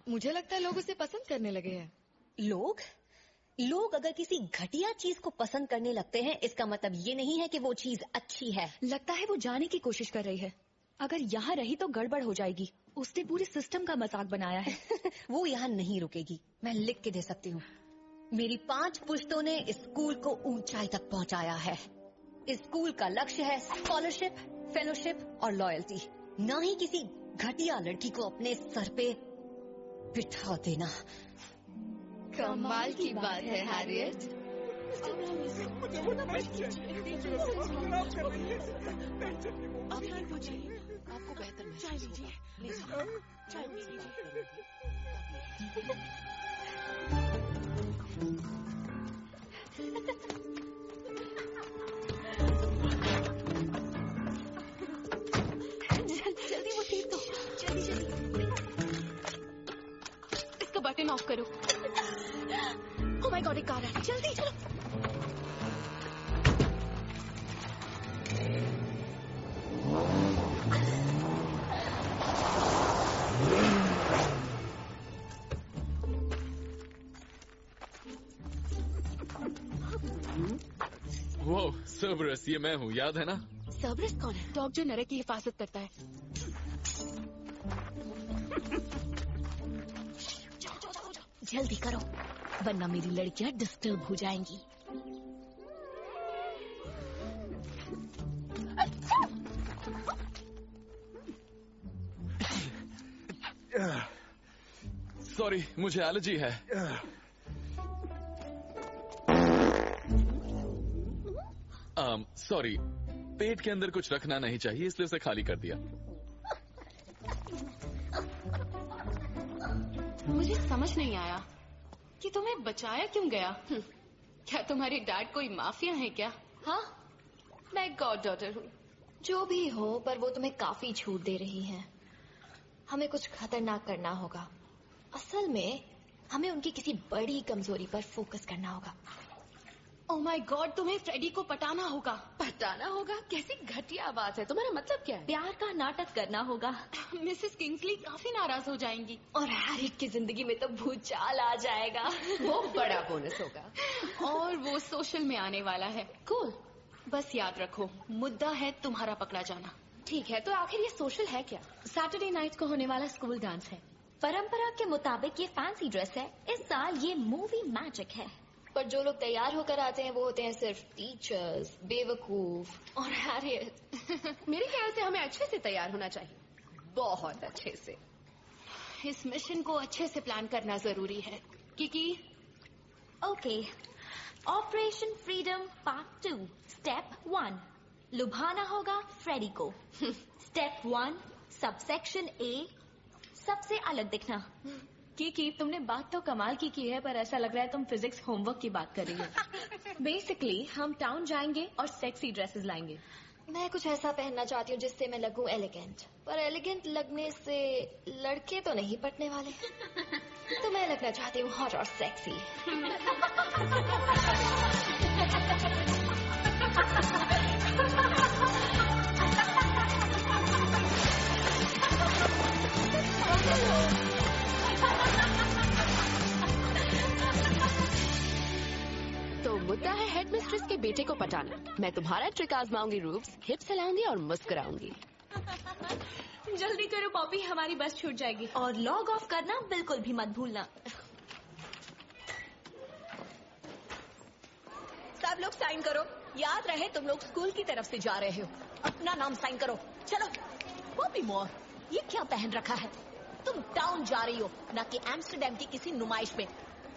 मुझे लगता है लोग उसे पसंद करने लगे हैं। लोग अगर किसी घटिया चीज को पसंद करने लगते हैं, इसका मतलब ये नहीं है कि वो चीज अच्छी है। लगता है वो जाने की कोशिश कर रही है। अगर यहाँ रही तो गड़बड़ हो जाएगी। उसने पूरे सिस्टम का मजाक बनाया है। वो यहाँ नहीं रुकेगी, मैं लिख के दे सकती हूँ। मेरी 5 पुश्तों ने इस स्कूल को ऊंचाई तक पहुँचाया है। इस स्कूल का लक्ष्य है स्कॉलरशिप, फेलोशिप और लॉयल्टी, न ही किसी घटिया लड़की को अपने सर पे बिठा देना। कमाल की बात है हैरियट। आपको बेहतर महसूस होगा। प्लीज चाय लीजिए। जल्दी वो टीप दो, जल्दी। इसका बटन ऑफ करो। ओह माय गॉड, एक कार है, जल्दी चलो। वो सर्बरस, ये मैं हूँ, याद है ना? सर्बरस कौन है? डॉग जो नरे की हिफाजत करता है। जल्दी करो वरना मेरी लड़कियां डिस्टर्ब हो जाएंगी। सॉरी, मुझे एलर्जी है। सॉरी, पेट के अंदर कुछ रखना नहीं चाहिए, इसलिए उसे खाली कर दिया। मुझे समझ नहीं आया कि तुम्हें बचाया क्यों गया। क्या तुम्हारे डैड कोई माफिया है क्या? हाँ, मैं गॉड डॉटर हूँ। जो भी हो, पर वो तुम्हें काफी छूट दे रही हैं। हमें कुछ खतरनाक करना होगा। असल में हमें उनकी किसी बड़ी कमजोरी पर फोकस करना होगा। ओह माय गॉड, तुम्हें फ्रेडी को पटाना होगा। पटाना होगा? कैसी घटिया बात है। तुम्हारा मतलब क्या है? प्यार का नाटक करना होगा। मिसेस किंग्सली काफी नाराज हो जाएंगी और हैरियट की जिंदगी में तो भूचाल आ जाएगा। वो बड़ा बोनस होगा। और वो सोशल में आने वाला है। कूल। बस याद रखो, मुद्दा है तुम्हारा पकड़ा जाना। ठीक है, तो आखिर ये सोशल है क्या? सैटरडे नाइट को होने वाला स्कूल डांस है। परंपरा के मुताबिक ये फैंसी ड्रेस है। इस साल ये मूवी मैजिक है। पर जो लोग तैयार होकर आते हैं वो होते हैं सिर्फ टीचर्स, बेवकूफ और हैरियट। मेरे ख्याल से हमें अच्छे से तैयार होना चाहिए, बहुत अच्छे से। इस मिशन को अच्छे से प्लान करना जरूरी है। Kiki? Okay, operation freedom part 2 step 1, लुभाना होगा फ्रेडी को। स्टेप 1 सबसेक्शन A, सबसे अलग दिखना। की तुमने बात तो कमाल की है, पर ऐसा लग रहा है तुम फिजिक्स होमवर्क की बात कर रही हो। बेसिकली हम टाउन जाएंगे और सेक्सी ड्रेसेस लाएंगे। मैं कुछ ऐसा पहनना चाहती हूँ जिससे मैं लगूं एलिगेंट, पर एलिगेंट लगने से लड़के तो नहीं पटने वाले। तो मैं लगना चाहती हूँ हॉट और सेक्सी। तो मुद्दा है हेड मिस्ट्रेस के बेटे को पटाना। मैं तुम्हारा ट्रिक आजमाऊंगी रूप्स, हिप्स हिलाऊंगी और मुस्कुराऊंगी। जल्दी करो पॉपी, हमारी बस छूट जाएगी। और लॉग ऑफ करना बिल्कुल भी मत भूलना। सब लोग साइन करो। याद रहे तुम लोग स्कूल की तरफ से जा रहे हो। अपना नाम साइन करो। चलो। पॉपी मोर, ये क्या पहन रखा है? तुम टाउन जा रही हो, ना कि एम्स्टरडेम की किसी नुमाइश में।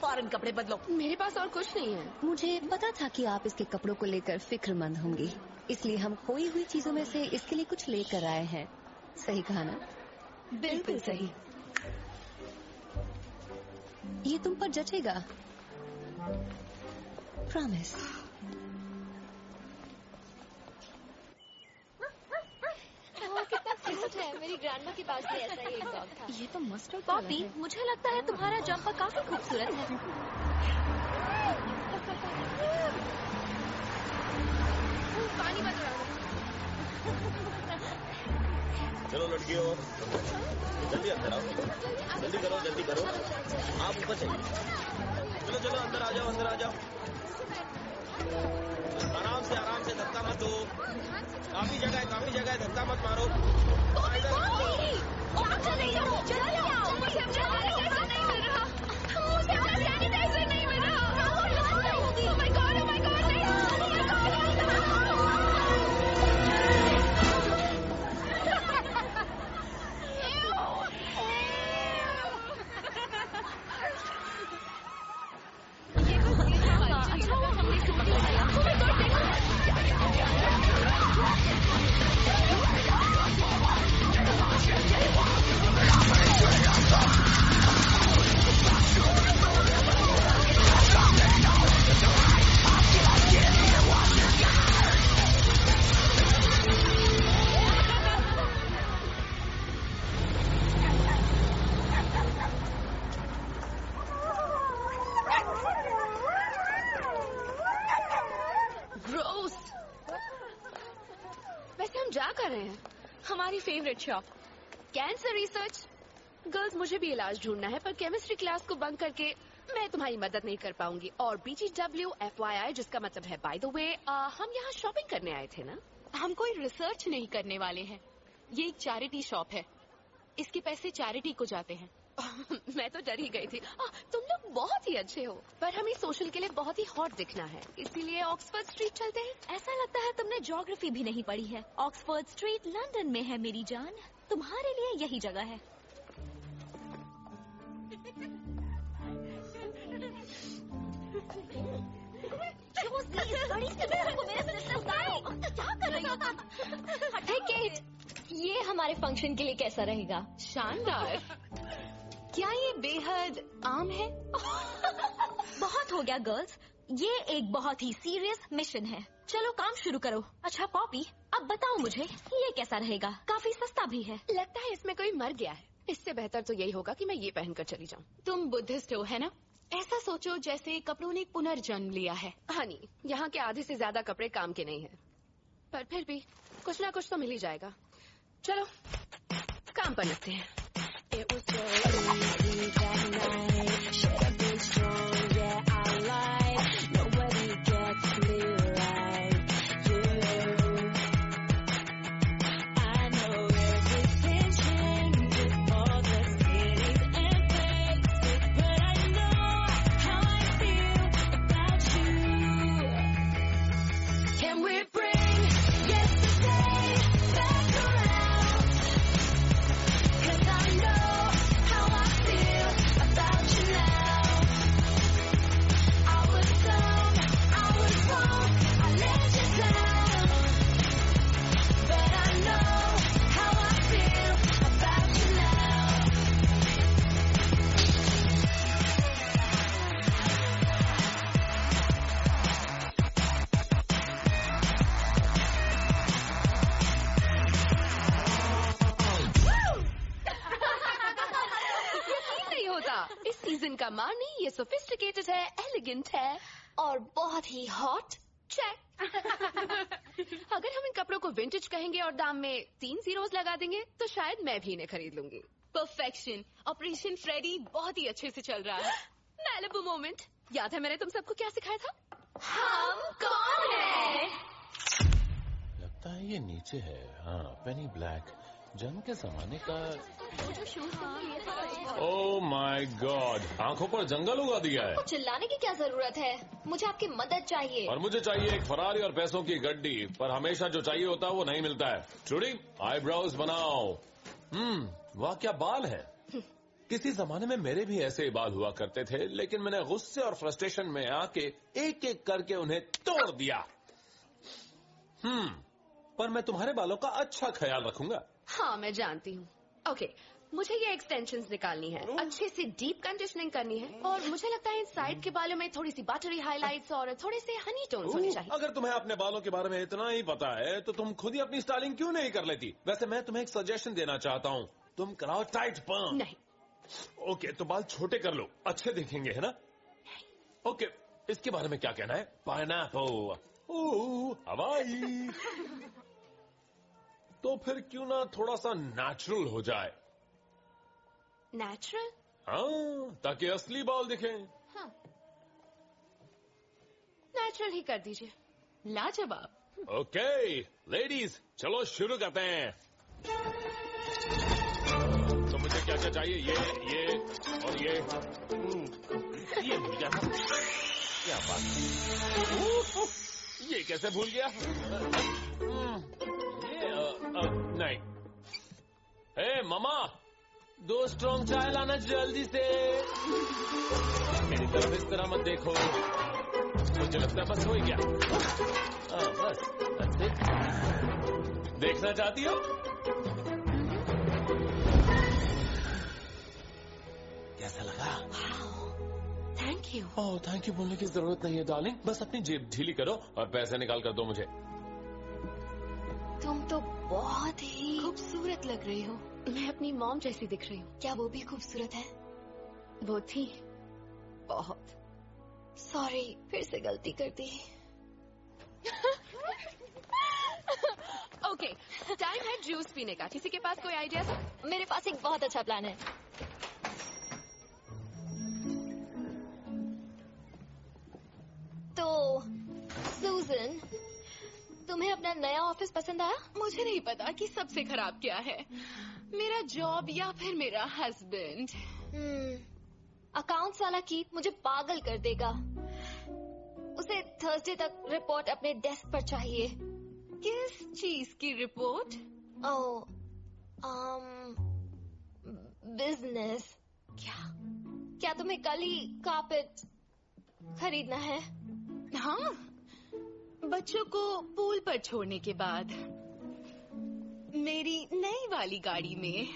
फॉरेन कपड़े बदलो। मेरे पास और कुछ नहीं है। मुझे पता था कि आप इसके कपड़ों को लेकर फिक्रमंद होंगी, इसलिए हम खोई हुई चीजों में से इसके लिए कुछ लेकर आए हैं। सही कहा ना? बिल्कुल सही। ये तुम पर जचेगा, प्रॉमिस। कितना क्यूट है। मेरी ग्रैंडमा के पास भी ऐसा ही एक डॉग था। ये तो मस्टर्ड पॉपी, मुझे लगता है तुम्हारा जंपर काफी खूबसूरत है। पानी मत उड़ाओ। चलो लड़कियों, जल्दी अंदर आओ। जल्दी करो, जल्दी करो। आप ऊपर चलिए। चलो चलो अंदर आ जाओ, अंदर आ जाओ। आराम से धक्का मत दो। काफी जगह है, धक्का मत मारो। हमारी favourite shop, cancer research. Girls, मुझे भी इलाज ढूंढना है, पर केमिस्ट्री क्लास को बंक करके मैं तुम्हारी मदद नहीं कर पाऊंगी। और BGW FYI, जिसका मतलब है बाय द वे, हम यहाँ शॉपिंग करने आए थे ना। हम कोई रिसर्च नहीं करने वाले हैं। ये एक चैरिटी शॉप है, इसके पैसे चैरिटी को जाते हैं। मैं तो डर ही गई थी। तुम लोग बहुत ही अच्छे हो, पर हमें सोशल के लिए बहुत ही हॉट दिखना है, इसीलिए ऑक्सफोर्ड स्ट्रीट चलते हैं। ऐसा लगता है तुमने ज्योग्राफी भी नहीं पढ़ी है। ऑक्सफोर्ड स्ट्रीट लंदन में है मेरी जान, तुम्हारे लिए यही जगह है। क्या कर रही हो तुम? केट, ये हमारे फंक्शन के लिए कैसा रहेगा? शानदार। क्या ये बेहद आम है? बहुत हो गया गर्ल्स, ये एक बहुत ही सीरियस मिशन है। चलो काम शुरू करो। अच्छा पॉपी, अब बताओ मुझे ये कैसा रहेगा? काफी सस्ता भी है। लगता है इसमें कोई मर गया है। इससे बेहतर तो यही होगा कि मैं ये पहनकर चली जाऊँ। तुम बुद्धिस्ट हो, है ना? ऐसा सोचो जैसे कपड़ों ने पुनर्जन्म लिया है। हनी, यहाँ के आधे से ज्यादा कपड़े काम के नहीं है, पर फिर भी कुछ ना कुछ तो मिल ही जाएगा। चलो काम पर लगते हैं। Cause I know how I feel about you now. कमाल नहीं, ये सोफिस्टिकेटेड है, एलिगेंट है और बहुत ही हॉट। चेक। अगर हम इन कपड़ों को विंटेज कहेंगे और दाम में 3 जीरोस लगा देंगे तो शायद मैं भी इन्हें खरीद लूंगी। परफेक्शन। ऑपरेशन फ्रेडी बहुत ही अच्छे से चल रहा है। Malibu moment. याद है मैंने तुम सबको क्या सिखाया था? हम कौन है? लगता है ये नीचे है। हाँ, पेनी ब्लैक, जंग के जमाने का। ओह माय गॉड, आंखों पर जंगल उगा दिया है। चिल्लाने की क्या जरूरत है? मुझे आपकी मदद चाहिए। और मुझे चाहिए एक फरारी और पैसों की गड्डी, पर हमेशा जो चाहिए होता है वो नहीं मिलता है। ट्रूडी, आईब्रोज बनाओ। वाह क्या बाल है। किसी जमाने में मेरे भी ऐसे ही बाल हुआ करते थे, लेकिन मैंने गुस्से और फ्रस्ट्रेशन में आके एक एक करके उन्हें तोड़ दिया। पर मैं तुम्हारे बालों का अच्छा ख्याल रखूंगा। हाँ मैं जानती हूँ। ओके, मुझे ये एक्सटेंशंस निकालनी है, अच्छे से डीप कंडीशनिंग करनी है और मुझे लगता है इन साइड के बालों में थोड़ी सी बटरी हाइलाइट्स और थोड़े से हनी टोन्स होने चाहिए। अगर तुम्हें अपने बालों के बारे में इतना ही पता है तो तुम खुद ही अपनी स्टाइलिंग क्यों नहीं कर लेती? वैसे मैं तुम्हें एक सजेशन देना चाहता हूँ, तुम कराओ टाइट पर्म। नहीं। ओके, तो बाल छोटे कर लो, अच्छे दिखेंगे, है ना? ओके, इसके बारे में क्या कहना है? पाइनएप्पल, हवाई। तो फिर क्यों ना थोड़ा सा नेचुरल हो जाए? नेचुरल? हाँ, ताकि असली बाल दिखें। हाँ, नेचुरल ही कर दीजिए। लाजवाब। ओके लेडीज, चलो शुरू करते हैं। तो मुझे क्या क्या चाहिए? ये और ये भूल गया था। क्या बात है, ये कैसे भूल गया? नहीं। ए मामा, 2 स्ट्रॉन्ग चाय लाना जल्दी से। मेरी तरफ इस तरह मत देखो, मुझे लगता है बस हो ही गया। बस that's it। देखना चाहती हो? कैसा लगा? Thank you. Oh, thank you बोलने की जरूरत नहीं है डार्लिंग, बस अपनी जेब ढीली करो और पैसे निकाल कर दो मुझे। तुम तो बहुत ही खूबसूरत लग रही हो। मैं अपनी मॉम जैसी दिख रही हूँ। क्या वो भी खूबसूरत है? वो थी बहुत। सॉरी, फिर से गलती कर दी। ओके, टाइम है जूस पीने का। किसी के पास कोई आइडिया? मेरे पास एक बहुत अच्छा प्लान है। तो सूजन, तुम्हें अपना नया ऑफिस पसंद आया? मुझे नहीं पता कि सबसे खराब क्या है, मेरा जॉब या फिर मेरा हस्बैंड। अकाउंट्स वाला कीथ मुझे पागल कर देगा। उसे थर्सडे तक रिपोर्ट अपने डेस्क पर चाहिए। किस चीज की रिपोर्ट? ओह, बिजनेस। क्या तुम्हें कल ही कारपेट खरीदना है? हाँ, बच्चों को पूल पर छोड़ने के बाद मेरी नई वाली गाड़ी में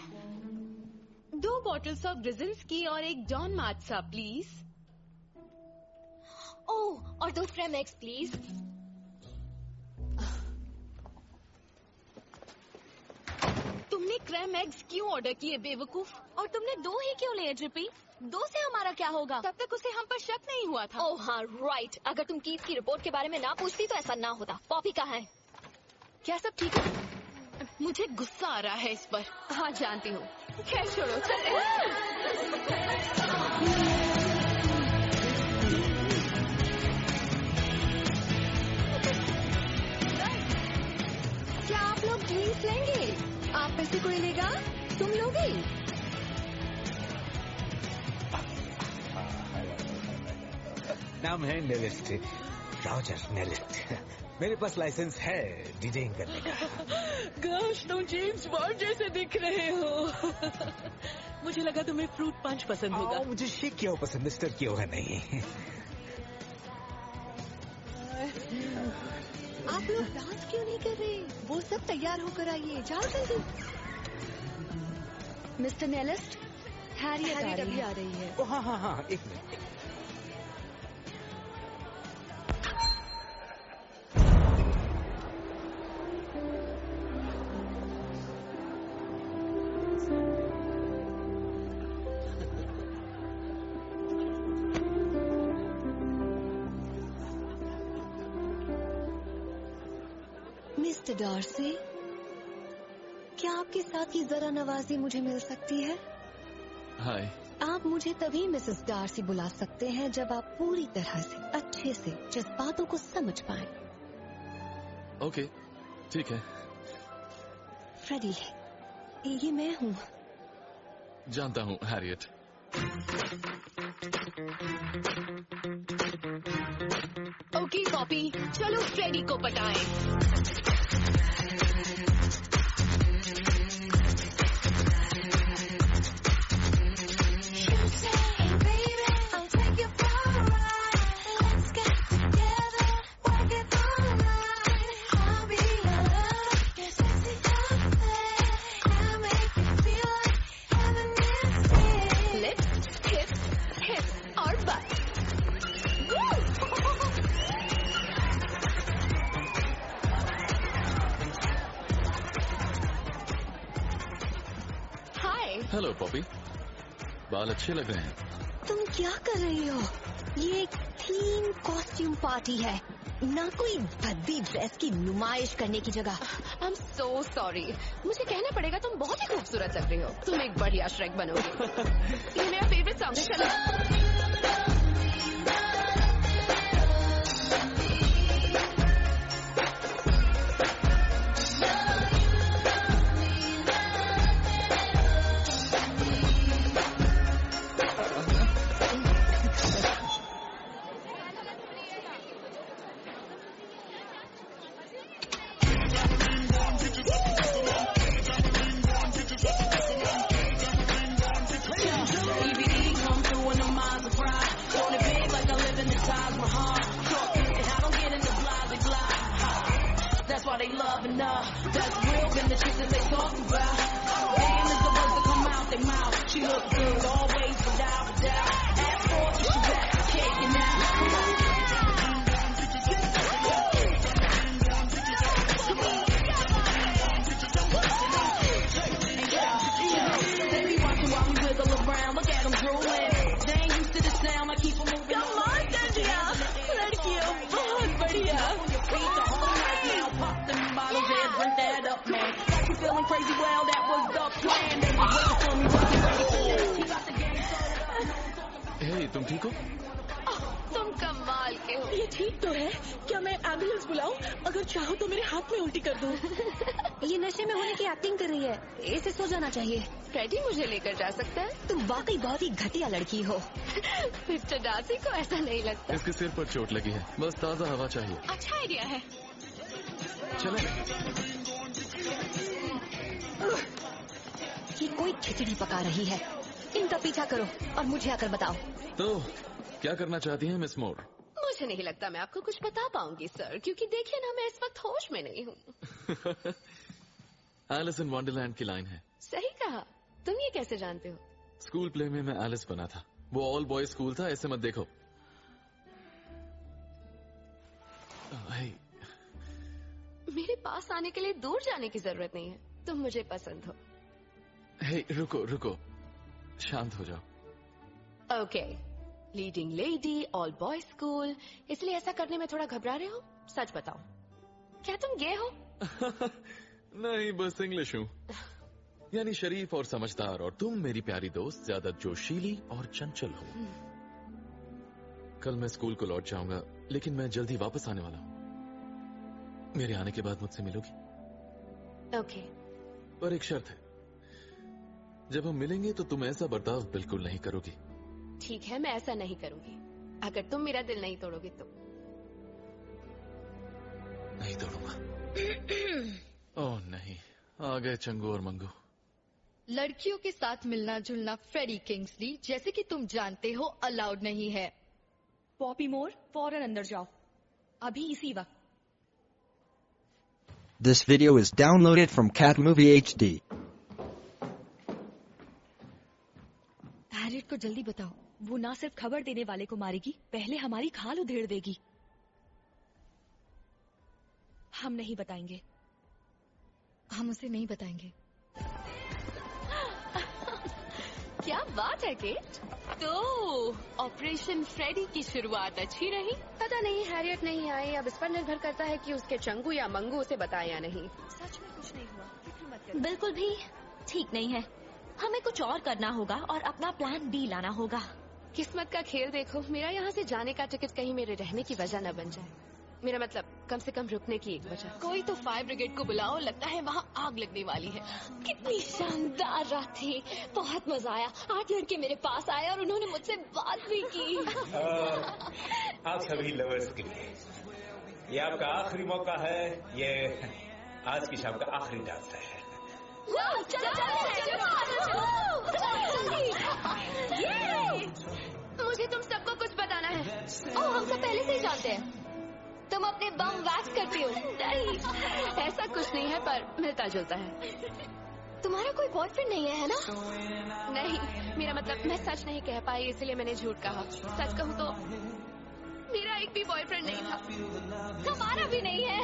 2 बॉटल्स ऑफ रिजन्स की और एक डॉन मात्सा प्लीज। ओह, और 2 फ्रेम एग्स प्लीज। तुमने क्रैम एग्स क्यों ऑर्डर किए बेवकूफ? और तुमने 2 ही क्यों लिए जिपी? 2 से हमारा क्या होगा? तब तक उसे हम पर शक नहीं हुआ था। ओह हाँ, राइट। अगर तुम कीथ की रिपोर्ट के बारे में ना पूछती तो ऐसा ना होता। पॉपी कहाँ है? क्या सब ठीक है? मुझे गुस्सा आ रहा है इस पर। हाँ जानती हूँ, खैर छोड़ो, चलते हैं। क्या आप लोग ड्रिंक्स लेंगे? आप में से कोई लेगा? तुम लोगे? नाम है नेलिस्ट, रॉजर नेलिस्ट। मेरे पास लाइसेंस है डीजेइंग करने का। गोश, तुम जेम्स बॉन्ड जैसे दिख रहे हो। मुझे लगा तुम्हें फ्रूट पंच पसंद होगा। मुझे शेक किया हुआ पसंद, मिस्टर किया हुआ नहीं। आप लोग डांस क्यों नहीं कर रहे? वो सब तैयार होकर आइए, जाओ जल्दी। मिस्टर नेलिस्ट, हैरियट अभी आ रही है। हाँ हाँ हाँ, एक मिनट। मिस्टर डार्सी, क्या आपके साथ की जरा नवाजी मुझे मिल सकती है? हाय। आप मुझे तभी मिसेस डार्सी बुला सकते हैं जब आप पूरी तरह से अच्छे से जज्बातों को समझ पाएं। ओके, ठीक है। फ्रेडी, ये मैं हूँ। जानता हूँ हैरियट। ओके पॉपी, चलो फ्रेडी को पटाएं। हेलो पॉपी, बाल अच्छे लग रहे हैं। तुम क्या कर रही हो? ये एक थीम कॉस्ट्यूम पार्टी है, ना कोई भद्दी ड्रेस की नुमाइश करने की जगह। आई एम सो सॉरी, मुझे कहना पड़ेगा तुम बहुत ही खूबसूरत लग रही हो। तुम एक बढ़िया श्रेक बनोगी। ये मेरा फेवरेट सॉन्ग है। चलो। तुम ठीक हो? तुम कमाल के हो। ये ठीक तो है। क्या मैं एम्बुलेंस बुलाऊं? अगर चाहो तो मेरे हाथ में उल्टी कर दूं। ये नशे में होने की एक्टिंग कर रही है, इसे सो जाना चाहिए। फ्रेडी मुझे लेकर जा सकता है? तुम वाकई बहुत ही घटिया लड़की हो। मिस्टर डार्सी को ऐसा नहीं लगता। इसके सिर पर चोट लगी है, बस ताज़ा हवा चाहिए। अच्छा आइडिया है। चलो। ये कोई खिचड़ी पका रही है। इनका पीछा करो और मुझे आकर बताओ। तो क्या करना चाहती हैं मिस मोर? मुझे नहीं लगता मैं आपको कुछ बता पाऊंगी सर, क्योंकि देखिए ना, मैं इस वक्त होश में नहीं हूँ। एलिस इन वंडरलैंड की लाइन है। सही कहा। तुम ये कैसे जानते हो? स्कूल प्ले में मैं एलिस बना था। वो ऑल बॉयज स्कूल था, ऐसे मत देखो। मेरे पास आने के लिए दूर जाने की जरूरत नहीं है। तुम मुझे पसंद हो। रुको रुको, शांत हो जाओ। Okay, leading lady, all boys school, इसलिए ऐसा करने में थोड़ा घबरा रहे हो? सच बताओ, क्या तुम गे हो? नहीं, बस इंग्लिश हूँ। यानी शरीफ और समझदार, और तुम मेरी प्यारी दोस्त ज्यादा जोशीली और चंचल हो। कल मैं स्कूल को लौट जाऊंगा, लेकिन मैं जल्दी वापस आने वाला हूँ। मेरे आने के बाद मुझसे मिलोगी? ओके। पर एक शर्त है, जब हम मिलेंगे तो तुम ऐसा बर्ताव बिल्कुल नहीं करोगी। ठीक है, मैं ऐसा नहीं करूंगी। अगर तुम मेरा दिल नहीं तोड़ोगे तो। नहीं तोड़ूंगा। ओह नहीं, आ गए चंगू और मंगू। लड़कियों के साथ मिलना जुलना फ्रेडी किंग्सली, जैसे कि तुम जानते हो, अलाउड नहीं है। पॉपी मोर, फौरन अंदर जाओ, अभी इसी वक्त। This video is downloaded from Cat Movie HD. Harriet को जल्दी बताओ, वो ना सिर्फ खबर देने वाले को मारेगी, पहले हमारी खाल उधेड़ देगी। हम नहीं बताएंगे। हम उसे नहीं बताएंगे। क्या बात है केट। तो ऑपरेशन फ्रेडी की शुरुआत अच्छी रही? पता नहीं, हैरियट नहीं आई। अब इस पर निर्भर करता है कि उसके चंगू या मंगू उसे बताए या नहीं। सच में कुछ नहीं हुआ, फिक्र मत करो। बिल्कुल भी ठीक नहीं है। हमें कुछ और करना होगा और अपना प्लान बी लाना होगा। किस्मत का खेल देखो, मेरा यहाँ से जाने का टिकट कहीं मेरे रहने की वजह न बन जाए। मेरा मतलब कम से कम रुकने की एक वजह। कोई तो फायर ब्रिगेड को बुलाओ, लगता है वहाँ आग लगने वाली है। कितनी शानदार रात थी, बहुत मजा आया। 8 लड़के मेरे पास आए और उन्होंने मुझसे बात भी की। आप सभी लवर्स के लिए ये आपका आखिरी मौका है। ये आज की शाम का आखिरी डांस है। मुझे तुम सबको कुछ बताना है। ओह, हम सब पहले से ही जानते हैं। तुम अपने बम वैक्स करती हो। नहीं, ऐसा कुछ नहीं है, पर मिलता जुलता है। तुम्हारा कोई बॉयफ्रेंड नहीं है ना? नहीं, मेरा मतलब मैं सच नहीं कह पाई, इसलिए मैंने झूठ कहा। सच कहूँ तो मेरा एक भी बॉयफ्रेंड नहीं था। हमारा भी नहीं है।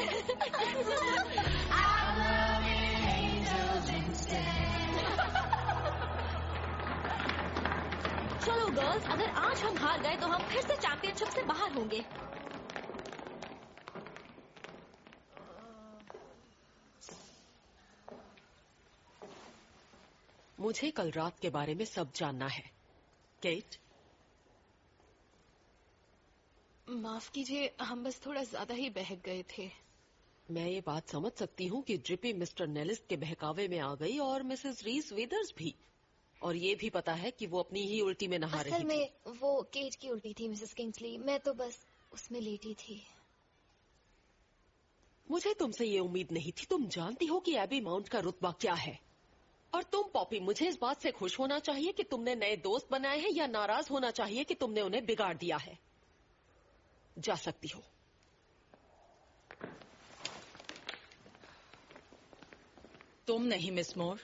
चलो गर्ल्स, अगर आज हम हार गए तो हम फिर से चैंपियनशिप से बाहर होंगे। मुझे कल रात के बारे में सब जानना है। केट, माफ कीजिए, हम बस थोड़ा ज्यादा ही बहक गए थे। मैं ये बात समझ सकती हूँ कि ड्रिपी मिस्टर नेलिस्ट के बहकावे में आ गई और मिसेस रीस वीदर्स भी। और ये भी पता है कि वो अपनी ही उल्टी में नहा रही थी। असल में वो केट की उल्टी थी मिसेस किंग्सली, मैं तो बस उसमें लेटी थी। मुझे तुमसे ये उम्मीद नहीं थी। तुम जानती हो कि एबी माउंट का रुतबा क्या है। और तुम पॉपी, मुझे इस बात से खुश होना चाहिए कि तुमने नए दोस्त बनाए हैं या नाराज होना चाहिए कि तुमने उन्हें बिगाड़ दिया है। जा सकती हो। तुम नहीं मिस मोर।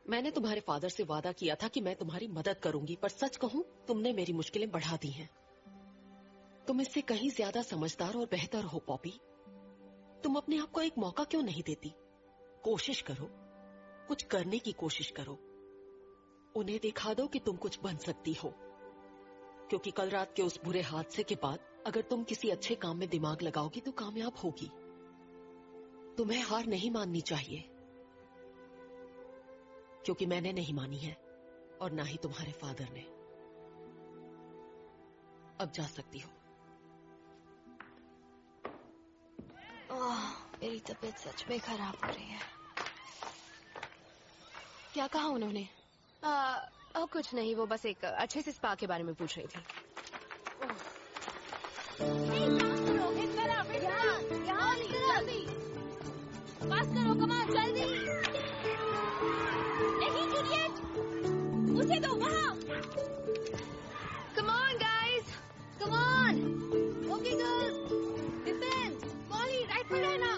मैंने तुम्हारे फादर से वादा किया था कि मैं तुम्हारी मदद करूंगी, पर सच कहूं तुमने मेरी मुश्किलें बढ़ा दी हैं। तुम इससे कहीं ज्यादा समझदार और बेहतर हो पॉपी। तुम अपने आप को एक मौका क्यों नहीं देती? कोशिश करो, कुछ करने की कोशिश करो। उन्हें दिखा दो कि तुम कुछ बन सकती हो। क्योंकि कल रात के उस बुरे हादसे के बाद अगर तुम किसी अच्छे काम में दिमाग लगाओगी तो कामयाब होगी। तुम्हें हार नहीं माननी चाहिए, क्योंकि मैंने नहीं मानी है और ना ही तुम्हारे फादर ने। अब जा सकती हो। मेरी तबीयत सच में खराब हो रही है। क्या कहा उन्होंने? कुछ नहीं, वो बस एक अच्छे से स्पा के बारे में पूछ रही थी। पास करो, कमाल जल्दी। नहीं इडियट, उसे दो वहाँ। Come on guys, come on. Okay girls, defense. Molly, right पे रहना।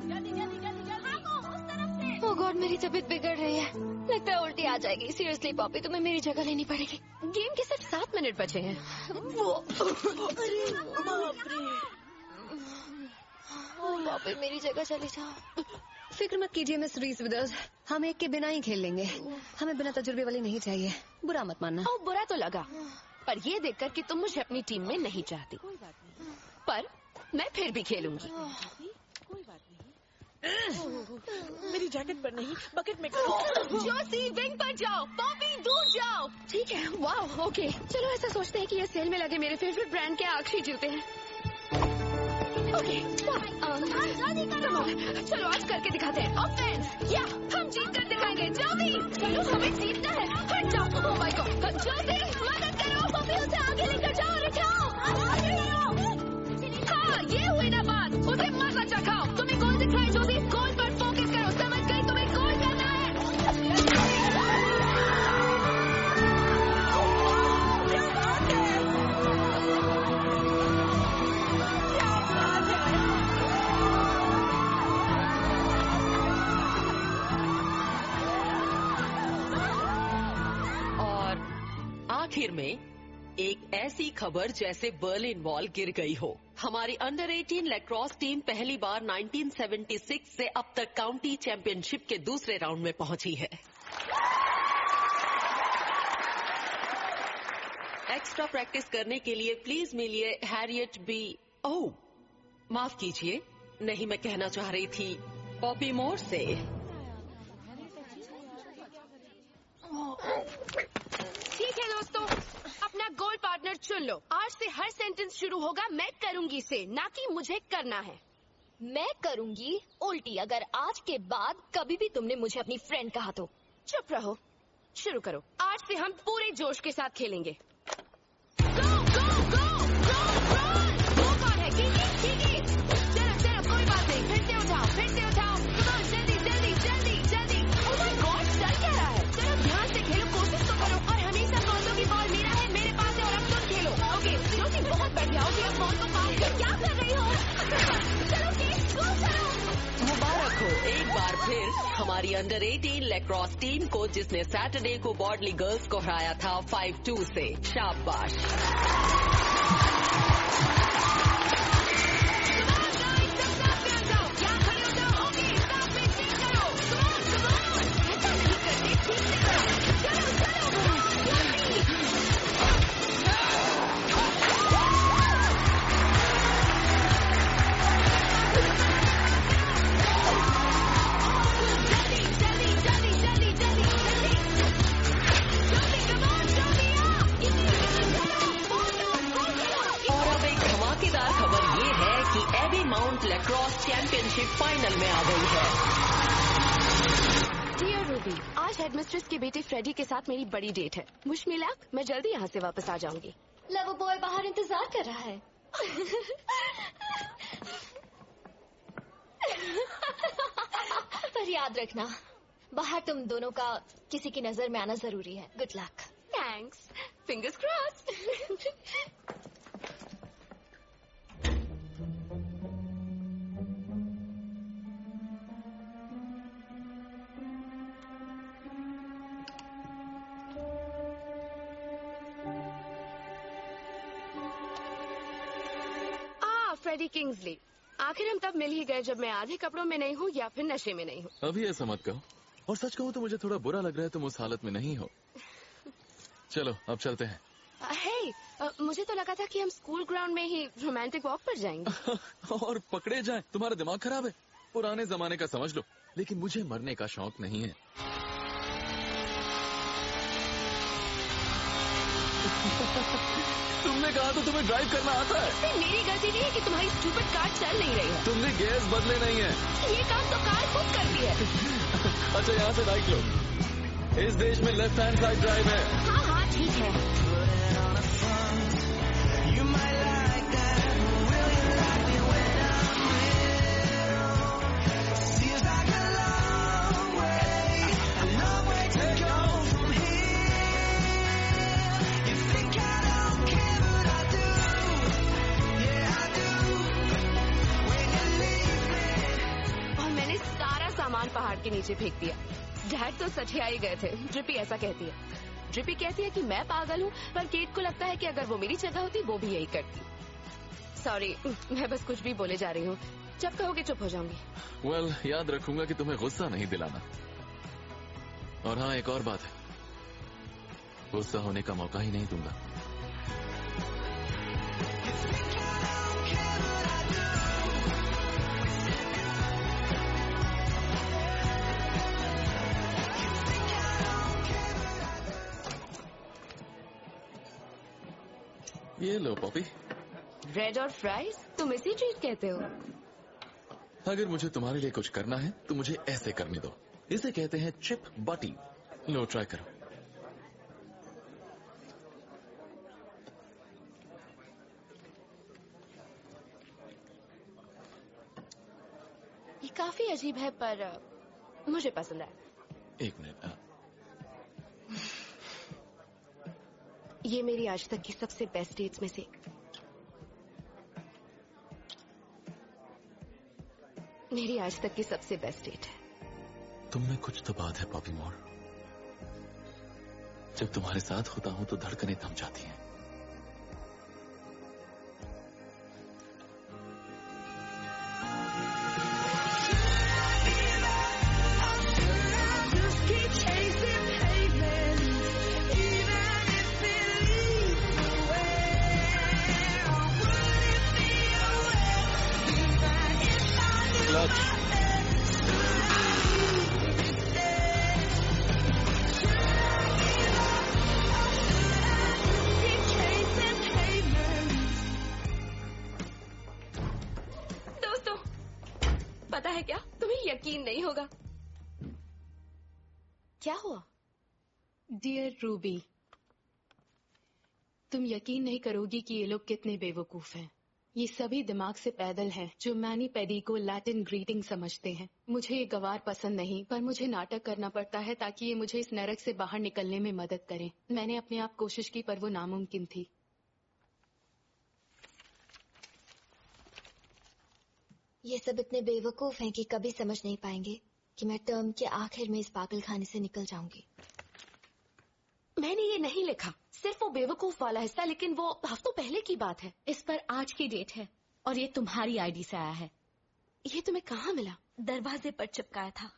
जल्दी जल्दी जल्दी जल्दी। भागो उस तरफ से। ओह गॉड, मेरी तबीयत बिगड़ रही है। लगता है उल्टी आ जाएगी। सीरियसली पॉपी, तुम्हें मेरी जगह लेनी पड़ेगी। गेम के सिर्फ 7 मिनट बचे हैं। पॉपी मेरी जगह चली जाओ। फिक्र मत कीजिए मिस रीस विदर्स, हम एक के बिना ही खेल लेंगे। हमें बिना तजुर्बे वाली नहीं चाहिए, बुरा मत मानना। बुरा तो लगा, पर ये देखकर कि तुम मुझे अपनी टीम में नहीं चाहती, पर मैं फिर भी खेलूंगी। मेरी जैकेट पर नहीं, बकेट में करो। जोसी विंग पर जाओ, पॉपी दूर जाओ। ठीक है, वाह, ओके। चलो ऐसा सोचते हैं कि ये सेल में लगे मेरे फेवरेट ब्रांड के आखिरी जूते हैं। ओके, चलो आज करके दिखाते हैं। ऑफेंस, या हम जीत कर दिखाएंगे। जल्दी चलो, हमें जीतना है। हट जाओ। ओह माय गॉड, जल्दी मदद करो, पॉपी उसे आगे लेकर जाओ। रिठाओ, हाँ ये हुई ना बात। उसे मजा चखाओ। तुम्हें गोल दिखाए जोसी, गोल पर फोकस करो। समझ गई, तुम्हें गोल करना है। आखिर में एक ऐसी खबर जैसे बर्लिन वॉल गिर गई हो। हमारी अंडर 18 लैक्रोस टीम पहली बार 1976 से अब तक काउंटी चैंपियनशिप के दूसरे राउंड में पहुंची है। एक्स्ट्रा प्रैक्टिस करने के लिए प्लीज मिलिए हैरियट बी। ओह, माफ कीजिए, नहीं, मैं कहना चाह रही थी पॉपी मोर से। ठीक है दोस्तों, अपना गोल पार्टनर चुन लो। आज से हर सेंटेंस शुरू होगा मैं करूंगी से, ना कि मुझे करना है। मैं करूंगी उल्टी अगर आज के बाद कभी भी तुमने मुझे अपनी फ्रेंड कहा तो। चुप रहो, शुरू करो। आज से हम पूरे जोश के साथ खेलेंगे। चलो कोई बात नहीं, फिर से उठाओ। जल्दी जल्दी जल्दी जल्दी। ओह माय गॉड, चल क्या रहा है? चलो ध्यान से खेलो, कोशिश तो करो। और हमेशा कौनों की बॉल मेरा है, मेरे पास है, और अब तुम खेलो। ओके ज्योति, बहुत बढ़िया। ओके अब बॉल को पास कर। क्या कर रही हो? चलो केस, गो करो। मुबारक हो एक बार फिर हमारी अंडर 18 लैक्रोस टीम को, जिसने सैटरडे को बॉर्डली गर्ल्स को हराया था 5-2 से। शाबाश। लैक्रोस चैंपियनशिप फाइनल में आ गई है। डियर रूबी, आज हेडमिस्ट्रेस के बेटे फ्रेडी के साथ मेरी बड़ी डेट है। विश मी लक, मैं जल्दी यहाँ से वापस आ जाऊंगी। लव बॉय बाहर इंतजार कर रहा है। पर याद रखना, बाहर तुम दोनों का किसी की नजर में आना जरूरी है। Good luck. Thanks, fingers crossed. Freddie Kingsley, आखिर हम तब मिल ही गए जब मैं आधे कपड़ों में नहीं हूँ या फिर नशे में नहीं हूँ। अभी ऐसा मत कहो, और सच कहूँ तो मुझे थोड़ा बुरा लग रहा है तुम उस हालत में नहीं हो। चलो अब चलते हैं। मुझे तो लगा था कि हम स्कूल ग्राउंड में ही रोमांटिक वॉक पर जाएंगे। और पकड़े जाएं, तुम्हारा दिमाग खराब है। पुराने जमाने का समझ लो, लेकिन मुझे मरने का शौक नहीं है। तुमने कहा तो तुम्हें ड्राइव करना आता है। इससे मेरी गलती नहीं है कि तुम्हारी स्टूपिड कार चल नहीं रही है। तुमने गैस बदले नहीं है। ये काम तो कार खुद करती है। अच्छा यहाँ से राइट लो। इस देश में लेफ्ट हैंड साइड ड्राइव है। हाँ ठीक है। सामान पहाड़ के नीचे फेंक दिया। डैड तो सठिया ही गए थे। ड्रिपी ऐसा कहती है। ड्रिपी कहती है कि मैं पागल हूँ, पर केट को लगता है कि अगर वो मेरी जगह होती वो भी यही करती। सॉरी, मैं बस कुछ भी बोले जा रही हूँ। जब कहोगे चुप हो जाऊंगी। वेल, याद रखूंगा कि तुम्हें गुस्सा नहीं दिलाना। और हाँ, एक और बात है, गुस्सा होने का मौका ही नहीं दूंगा। ये लो पॉपी। ब्रेड और फ्राइज, तुम इसी ट्रीट कहते हो? अगर मुझे तुम्हारे लिए कुछ करना है तो मुझे ऐसे करने दो। इसे कहते हैं चिप बटी। लो ट्राई करो। ये काफी अजीब है पर मुझे पसंद है। एक मिनट। ये मेरी आज तक की सबसे बेस्ट डेट्स में से। मेरी आज तक की सबसे बेस्ट डेट है। तुम में कुछ तो बात है पॉपी मोर। जब तुम्हारे साथ होता हूं तो धड़कनें थम जाती हैं। Keep chasing पता है क्या, तुम्हें यकीन नहीं होगा। क्या हुआ? डियर रूबी, तुम यकीन नहीं करोगी कि ये लोग कितने बेवकूफ हैं। ये सभी दिमाग से पैदल हैं जो मैनी पेडी को लैटिन ग्रीटिंग समझते हैं। मुझे ये गवार पसंद नहीं, पर मुझे नाटक करना पड़ता है ताकि ये मुझे इस नरक से बाहर निकलने में मदद करें। मैंने अपने आप कोशिश की पर वो नामुमकिन थी। ये सब इतने बेवकूफ हैं कि कभी समझ नहीं पाएंगे कि मैं टर्म के आखिर में इस पागल खाने से निकल जाऊंगी। मैंने ये नहीं लिखा, सिर्फ वो बेवकूफ वाला हिस्सा, लेकिन वो हफ्तों पहले की बात है। इस पर आज की डेट है और ये तुम्हारी आईडी से आया है। ये तुम्हें कहाँ मिला? दरवाजे पर चिपकाया था।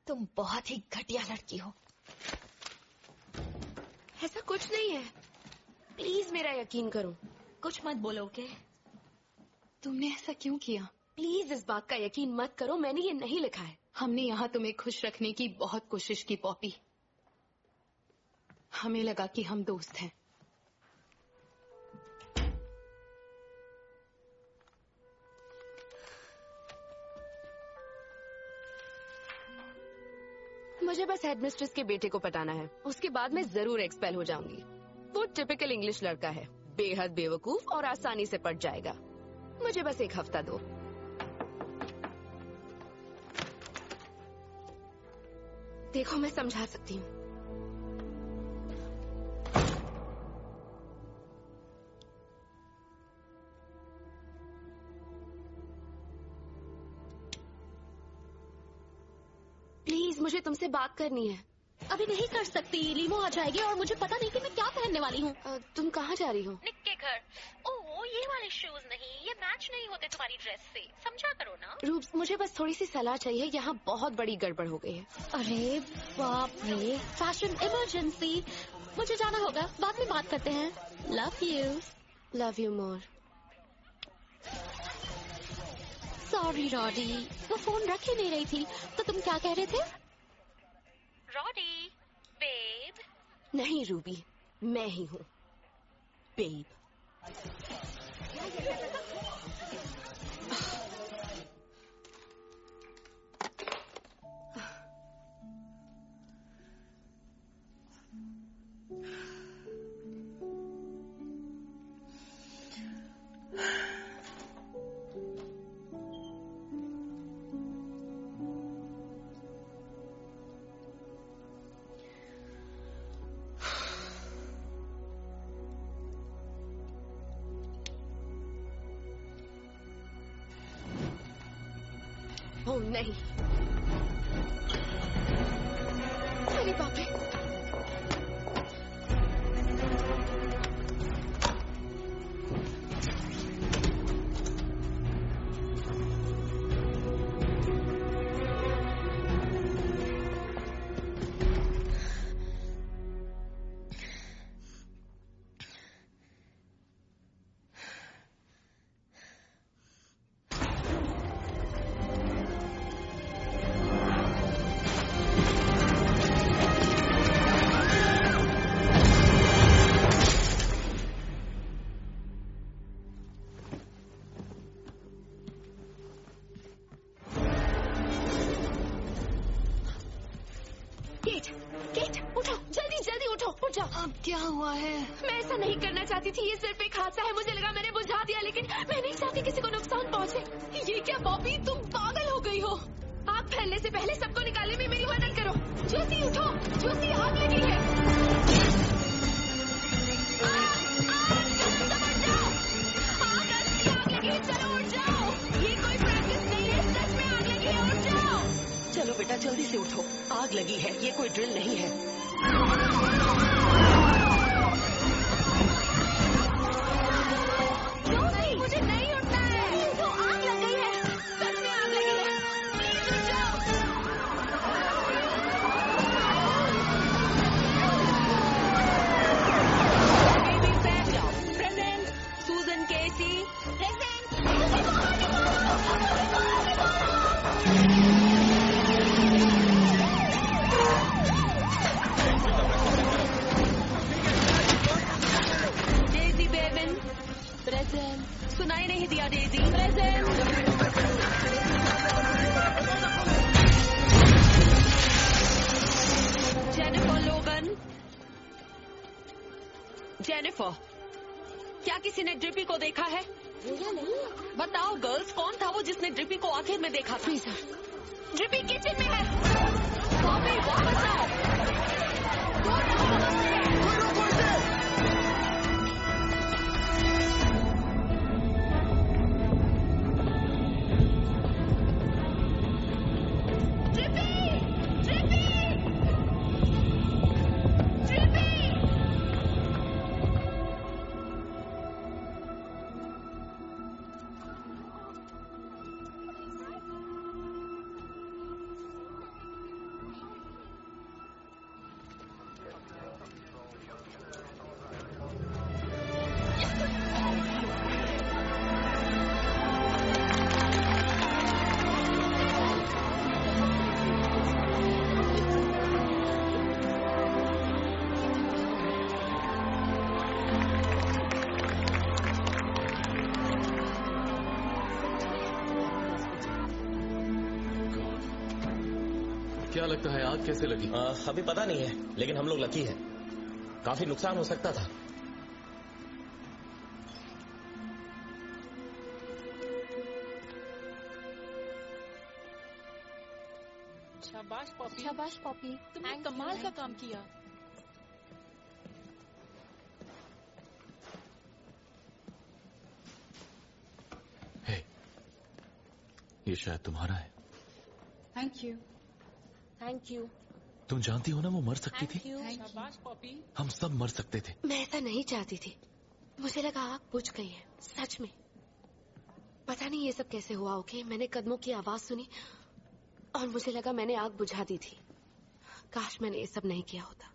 तुम बहुत ही घटिया लड़की हो। ऐसा कुछ नहीं है, प्लीज मेरा यकीन करो। कुछ मत बोलो, ओके? तुमने ऐसा क्यों किया? प्लीज इस बात का यकीन मत करो, मैंने ये नहीं लिखा है। हमने यहाँ तुम्हें खुश रखने की बहुत कोशिश की पॉपी। हमें लगा कि हम दोस्त हैं। मुझे बस हेडमिस्ट्रेस के बेटे को पटाना है, उसके बाद मैं जरूर एक्सपेल हो जाऊंगी। वो टिपिकल इंग्लिश लड़का है, बेहद बेवकूफ और आसानी से पट जाएगा। मुझे बस एक हफ्ता दो। देखो मैं समझा सकती हूँ। प्लीज मुझे तुमसे बात करनी है। अभी नहीं कर सकती, लीमो आ जाएगी और मुझे पता नहीं कि मैं क्या पहनने वाली हूँ। तुम कहाँ जा रही हो? निक के घर। ओह, ये वाले शूज नहीं, ये मैच नहीं होते तुम्हारी ड्रेस से, समझा करो ना। रूप्स, मुझे बस थोड़ी सी सलाह चाहिए, यहाँ बहुत बड़ी गड़बड़ हो गई है। अरे बाप रे, फैशन इमरजेंसी। मुझे जाना होगा, बाद में बात करते हैं। Love you. Love you more. Sorry rowdy, वो फोन रख ही नहीं रही थी। तो तुम क्या कह रहे थे? Rowdy, babe. नहीं रूबी, मैं ही हूँ बेब। ओह नहीं, अरे बाप रे। अब क्या हुआ है? मैं ऐसा नहीं करना चाहती थी, ये सिर्फ एक हादसा है। मुझे लगा मैंने बुझा दिया, लेकिन मैं नहीं चाहती किसी को नुकसान पहुंचे। ये क्या बॉबी, तुम पागल हो गई हो? आग फैलने से पहले सबको निकालने में मेरी मदद करो। जोसी उठो, जोसी आग लगी है। आग लगी है, चलो उठ जाओ। ये कोई प्रैक्टिस नहीं है, सच में आग लगी है, उठ जाओ। चलो बेटा जल्दी से उठो, आग लगी है, ये कोई ड्रिल नहीं है। मुझे नहीं उठना है, तो आग लग गई है, सच में आग लगी है, प्लीज उठ जाओ। Baby Samuel, present. सूजन केसी, प्रेजेंट। जेनिफर, क्या किसी ने ड्रिपी को देखा है? नहीं। बताओ गर्ल्स, कौन था वो जिसने ड्रिपी को आखिर में देखा था? ड्रिपी किचन में है। बॉबी वापस आओ। क्या लगता है आग कैसे लगी? अभी पता नहीं है, लेकिन हम लोग लकी हैं। काफी नुकसान हो सकता था। शाबाश पॉपी, शाबाश पॉपी, तुमने कमाल का काम किया। ये शायद तुम्हारा है। Thank you. Thank you. तुम जानती हो ना वो मर सकती थी। शाबाश पॉपी। हम सब मर सकते थे। मैं ऐसा नहीं चाहती थी। मुझे लगा आग बुझ गई है, सच में। पता नहीं ये सब कैसे हुआ। ओके, मैंने कदमों की आवाज सुनी और मुझे लगा मैंने आग बुझा दी थी। काश मैंने ये सब नहीं किया होता।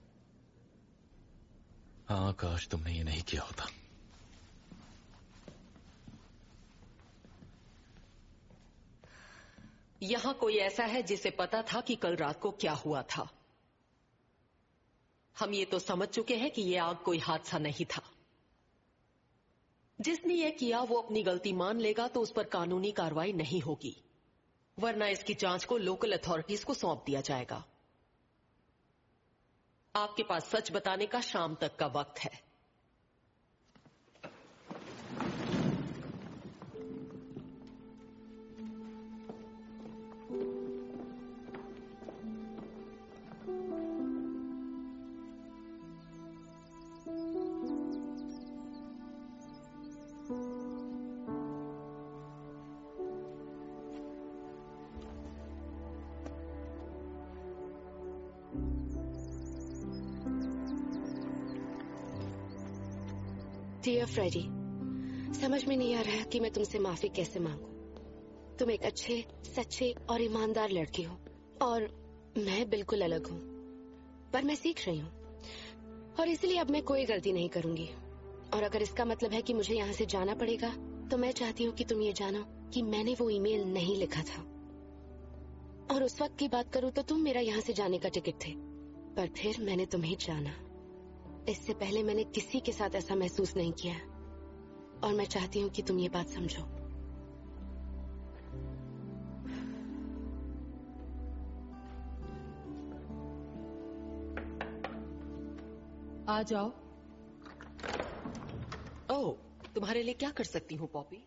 हाँ, काश तुमने ये नहीं किया होता। यहाँ कोई ऐसा है जिसे पता था कि कल रात को क्या हुआ था? हम ये तो समझ चुके हैं कि ये आग कोई हादसा नहीं था। जिसने ये किया वो अपनी गलती मान लेगा तो उस पर कानूनी कार्रवाई नहीं होगी, वरना इसकी जांच को लोकल अथॉरिटीज को सौंप दिया जाएगा। आपके पास सच बताने का शाम तक का वक्त है। डियर फ्रेडी, समझ में नहीं आ रहा कि मैं तुमसे माफी कैसे मांगू। तुम एक अच्छे, सच्चे और ईमानदार लड़की हो और मैं बिल्कुल अलग हूँ, पर मैं सीख रही हूँ और इसलिए अब मैं कोई गलती नहीं करूंगी। और अगर इसका मतलब है कि मुझे यहाँ से जाना पड़ेगा, तो मैं चाहती हूँ कि तुम ये जानो कि मैंने वो ईमेल नहीं लिखा था। और उस वक्त की बात करूँ तो तुम मेरा यहाँ से जाने का टिकट थे, पर फिर मैंने तुम्हें जाना। इससे पहले मैंने किसी के साथ ऐसा महसूस नहीं किया और मैं चाहती हूँ कि तुम ये बात समझो। आ जाओ। ओह, तुम्हारे लिए क्या कर सकती हूँ पॉपी?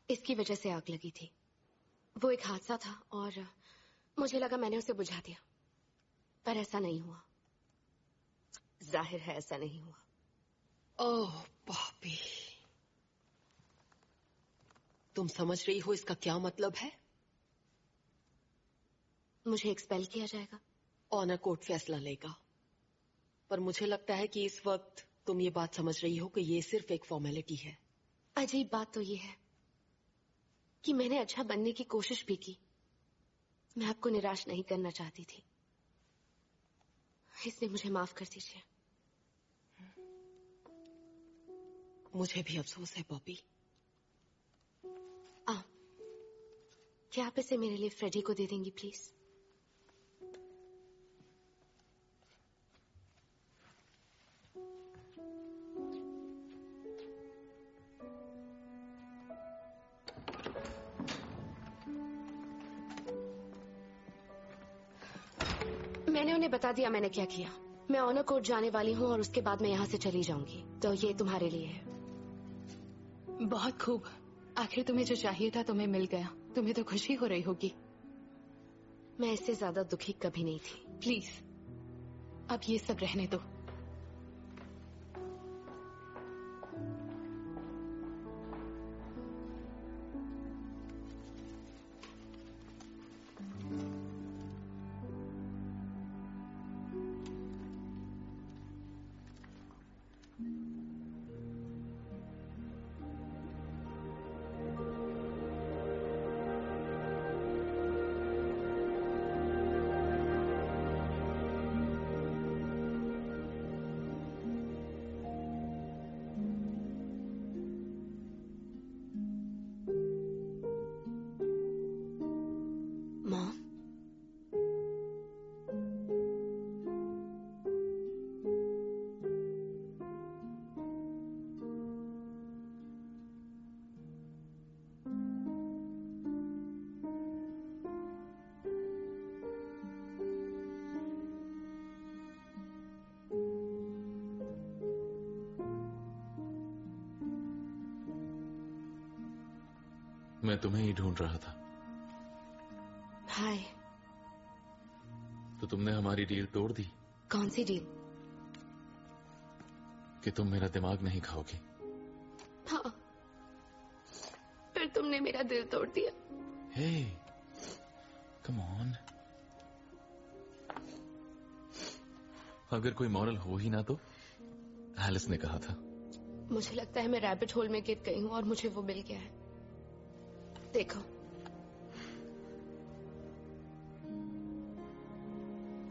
इसकी वजह से आग लगी थी। वो एक हादसा था और मुझे लगा मैंने उसे बुझा दिया, पर ऐसा नहीं हुआ। जाहिर है ऐसा नहीं हुआ। ओह पॉपी, तुम समझ रही हो इसका क्या मतलब है? मुझे एक्सपेल किया जाएगा। ऑनर कोर्ट फैसला लेगा, पर मुझे लगता है कि इस वक्त तुम ये बात समझ रही हो कि ये सिर्फ एक फॉर्मेलिटी है। अजीब बात तो ये है कि मैंने अच्छा बनने की कोशिश भी की। मैं आपको निराश नहीं करना चाहती थी, इसलिए मुझे माफ कर दीजिए। मुझे भी अफसोस है पॉपी। क्या आप इसे मेरे लिए फ्रेडी को दे देंगी प्लीज? मैंने मैंने बता दिया मैंने क्या किया। मैं ऑनर कोर्ट जाने वाली हूँ और उसके बाद मैं यहाँ से चली जाऊंगी, तो ये तुम्हारे लिए है। बहुत खूब, आखिर तुम्हें जो चाहिए था तुम्हें मिल गया। तुम्हें तो खुशी हो रही होगी। मैं इससे ज्यादा दुखी कभी नहीं थी। प्लीज अब ये सब रहने दो। मैं तुम्हें ही ढूंढ रहा था। हाय। तो तुमने हमारी डील तोड़ दी। कौन सी डील? कि तुम मेरा दिमाग नहीं खाओगी। हाँ, फिर तुमने मेरा दिल तोड़ दिया। हे, कम ऑन। अगर कोई मॉरल हो ही ना तो एलिस ने कहा था। मुझे लगता है मैं रैबिट होल में गिर गई हूँ और मुझे वो मिल गया है। देखो,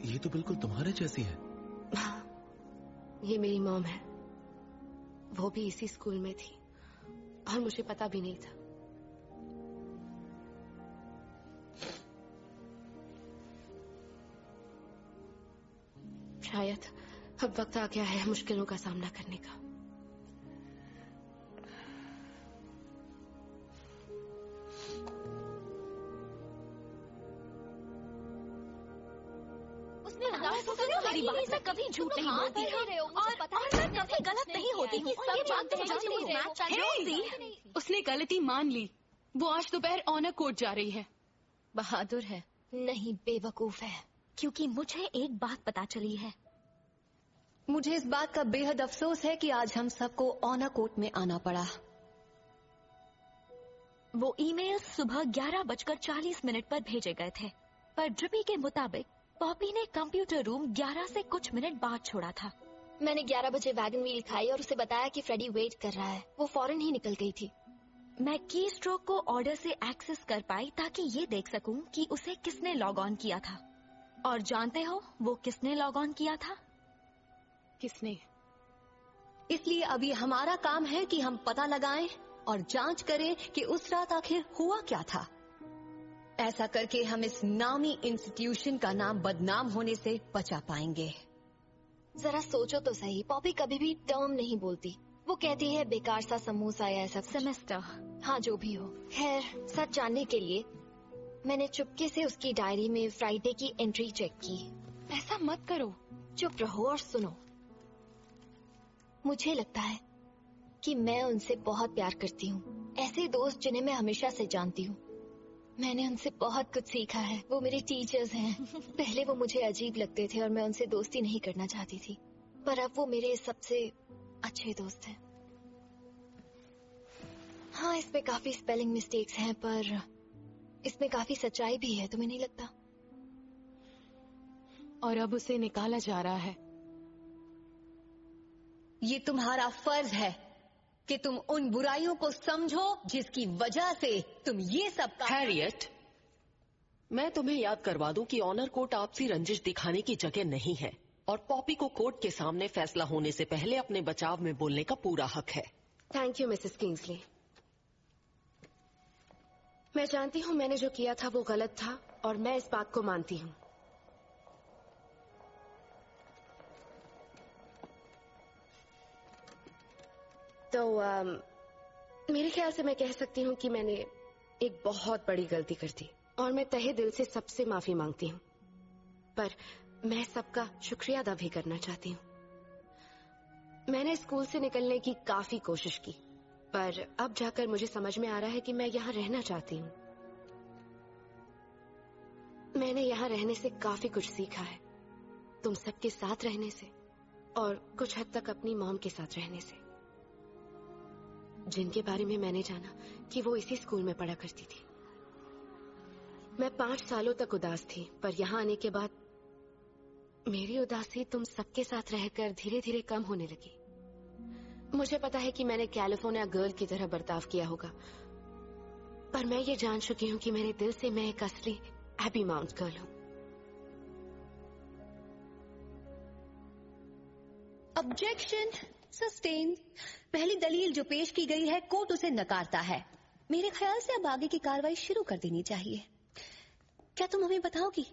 ये तो बिल्कुल तुम्हारे जैसी है। हाँ, ये मेरी मॉम है। वो भी इसी स्कूल में थी और मुझे पता भी नहीं था। शायद अब वक्त आ गया है मुश्किलों का सामना करने का। कभी झूठ नहीं बोलती और कभी गलत नहीं होती। सब जानते हैं। उसने गलती मान ली। वो आज दोपहर ऑनर कोर्ट जा रही है। बहादुर है। नहीं, बेवकूफ है। क्योंकि मुझे एक बात पता चली है। मुझे इस बात का बेहद अफसोस है कि आज हम सबको ऑनर कोर्ट में आना पड़ा। वो ईमेल सुबह 11:40 पर भेजे गए थे, पर ड्रिपी के मुताबिक पॉपी ने कंप्यूटर रूम 11 से कुछ मिनट बाद छोड़ा था। मैंने 11 बजे वैगन व्हील खाई और उसे बताया कि फ्रेडी वेट कर रहा है। वो फौरन ही निकल गई थी। मैं की स्ट्रोक को ऑर्डर से एक्सेस कर पाई ताकि ये देख सकूं कि उसे किसने लॉग ऑन किया था। और जानते हो वो किसने लॉग ऑन किया था? किसने? इसलिए अभी हमारा काम है कि हम पता लगाएं और जांच करें कि उस रात आखिर हुआ क्या था। ऐसा करके हम इस नामी इंस्टीट्यूशन का नाम बदनाम होने से बचा पाएंगे। जरा सोचो तो सही, पॉपी कभी भी टर्म नहीं बोलती। वो कहती है बेकार सा समोसा या ऐसा सेमेस्टर। हाँ, जो भी हो। खैर, सच जानने के लिए मैंने चुपके से उसकी डायरी में फ्राइडे की एंट्री चेक की। ऐसा मत करो। चुप रहो और सुनो। मुझे लगता है कि मैं उनसे बहुत प्यार करती हूँ। ऐसे दोस्त जिन्हें मैं हमेशा से जानती हूँ। मैंने उनसे बहुत कुछ सीखा है। वो मेरे टीचर्स हैं। पहले वो मुझे अजीब लगते थे और मैं उनसे दोस्ती नहीं करना चाहती थी, पर अब वो मेरे सबसे अच्छे दोस्त हैं। हाँ, इसमें काफी स्पेलिंग मिस्टेक्स हैं, पर इसमें काफी सच्चाई भी है। तुम्हें नहीं लगता? और अब उसे निकाला जा रहा है। ये तुम्हारा फर्ज है कि तुम उन बुराइयों को समझो जिसकी वजह से तुम ये सब। हैरियट, मैं तुम्हें याद करवा दूं कि ऑनर कोर्ट आपसी रंजिश दिखाने की जगह नहीं है और पॉपी को कोर्ट के सामने फैसला होने से पहले अपने बचाव में बोलने का पूरा हक है। Thank you Mrs Kingsley. मैं जानती हूँ मैंने जो किया था वो गलत था और मैं इस बात को मानती हूँ। तो मेरे ख्याल से मैं कह सकती हूँ कि मैंने एक बहुत बड़ी गलती कर दी और मैं तहे दिल से सबसे माफी मांगती हूँ। पर मैं सबका शुक्रिया अदा भी करना चाहती हूँ। मैंने स्कूल से निकलने की काफी कोशिश की, पर अब जाकर मुझे समझ में आ रहा है कि मैं यहाँ रहना चाहती हूँ। मैंने यहाँ रहने से काफी कुछ सीखा है, तुम सबके साथ रहने से और कुछ हद तक अपनी मॉम के साथ रहने से, जिनके बारे में मैंने जाना कि वो इसी स्कूल में पढ़ा करती थी। मैं 5 सालों तक उदास थी, पर यहाँ आने के बाद मेरी उदासी तुम सबके साथ रहकर धीरे धीरे कम होने लगी। मुझे पता है कि मैंने कैलिफोर्निया गर्ल की तरह बर्ताव किया होगा, पर मैं ये जान चुकी हूँ कि मेरे दिल से मैं एक असली एबी माउंट गर्ल हूँ। Objection sustain. पहली दलील जो पेश की गई है कोर्ट उसे नकारता है। मेरे ख्याल से अब आगे की कार्रवाई शुरू कर देनी चाहिए। क्या तुम हमें बताओगी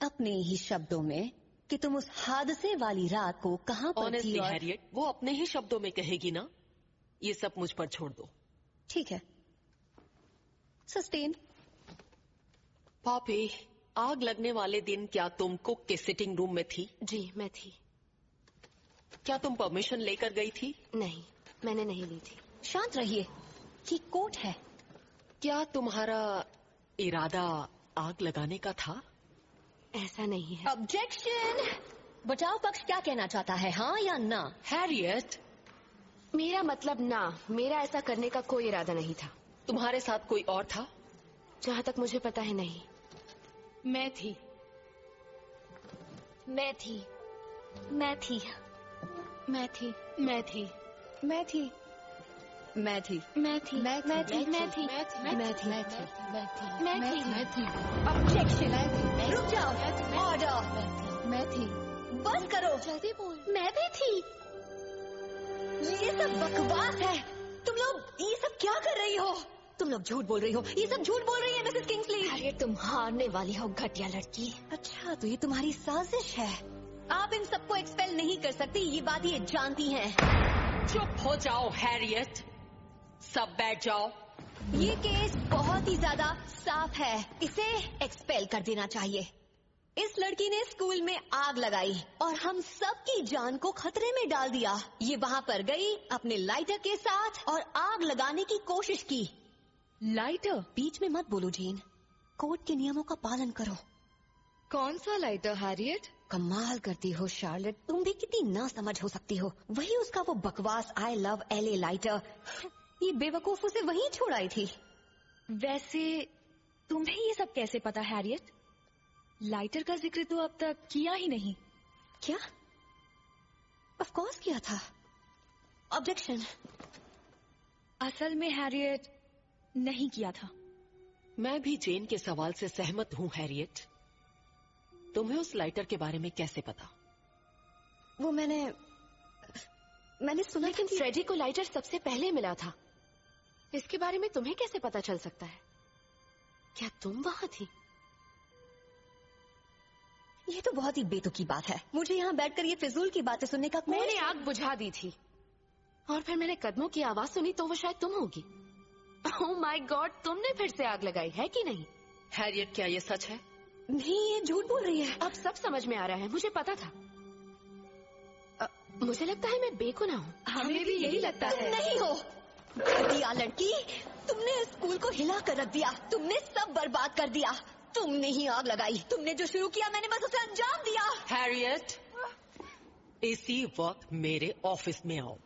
अपने ही शब्दों में कि तुम उस हादसे वाली रात को कहाँ पर थी? और हैरियट, वो अपने ही शब्दों में कहेगी ना। ये सब मुझ पर छोड़ दो। ठीक है सस्टेन। पॉपी, आग लगने वाले दिन क्या तुम कुक के सिटिंग रूम में थी? जी मैं थी। क्या तुम परमिशन लेकर गई थी? नहीं, मैंने नहीं ली थी। शांत रहिए, ये कोर्ट है। क्या तुम्हारा इरादा आग लगाने का था? ऐसा नहीं है। ऑब्जेक्शन। बचाव पक्ष क्या कहना चाहता है, हाँ या ना? हैरियट, मेरा मतलब ना, मेरा ऐसा करने का कोई इरादा नहीं था। तुम्हारे साथ कोई और था? जहाँ तक मुझे पता है नहीं। मैं थी। मैं थी। मैं थी। मैं थी। मैं थी। मैं थी। मैं थी। मैं थी। मैं थी। मैं थी। मैं थी। मैं थी। मैं थी। मैं थी। मैं थी। ऑब्जेक्शन। रुक जाओ। ऑर्डर। मैं थी। बस करो। जल्दी बोल। मैं भी थी। ये सब बकवास है। तुम लोग ये सब क्या कर रही हो? तुम लोग झूठ बोल रही हो। ये सब झूठ बोल रही है मिसेस किंग्सली। अरे तुम हारने वाली हो घटिया लड़की। अच्छा, तो ये तुम्हारी साजिश है। आप इन सबको एक्सपेल नहीं कर सकती, ये बात ये जानती हैं। चुप हो जाओ हैरियट, सब बैठ जाओ। ये केस बहुत ही ज्यादा साफ है, इसे एक्सपेल कर देना चाहिए। इस लड़की ने स्कूल में आग लगाई और हम सब की जान को खतरे में डाल दिया। ये वहाँ पर गई अपने लाइटर के साथ और आग लगाने की कोशिश की। लाइटर? बीच में मत बोलो जीन, कोर्ट के नियमों का पालन करो। कौन सा लाइटर हैरियट? कमाल करती हो शार्लेट, तुम भी कितनी ना समझ हो सकती हो। वही उसका वो बकवास आई लव LA लाइटर। ये बेवकूफ उसे वहीं छोड़ आई थी। वैसे तुम्हें ये सब कैसे पता हैरियट? लाइटर का जिक्र तो अब तक किया ही नहीं। क्या? ऑफ कोर्स किया था। ऑब्जेक्शन। असल में हैरियट नहीं किया था। मैं भी जेन के सवाल से सहमत हूँ हैरियट। तुम्हें उस लाइटर के बारे में कैसे पता? वो मैंने सुना। लेकिन फ्रेडी को लाइटर सबसे पहले मिला था। इसके बारे में तुम्हें कैसे पता चल सकता है? क्या तुम वहाँ थी? ये तो बहुत ही बेतुकी बात है। मुझे यहाँ बैठकर ये फिजूल की बातें सुनने का मैंने आग बुझा दी थी और फिर मैंने कदमों की आवाज सुनी तो वो शायद तुम होगी। ओह माय गॉड, तुमने फिर से आग लगाई है कि नहीं? हैरियट, क्या ये सच है? नहीं, ये झूठ बोल रही है। अब सब समझ में आ रहा है, मुझे पता था। मुझे लगता है मैं बेगुनाह हूँ। हमें भी यही लगता है। नहीं हो घटिया लड़की, तुमने स्कूल को हिला कर रख दिया। तुमने सब बर्बाद कर दिया। तुमने ही आग लगाई। तुमने जो शुरू किया मैंने बस उसे अंजाम दिया। हैरियट, इसी वक्त मेरे ऑफिस में आओ।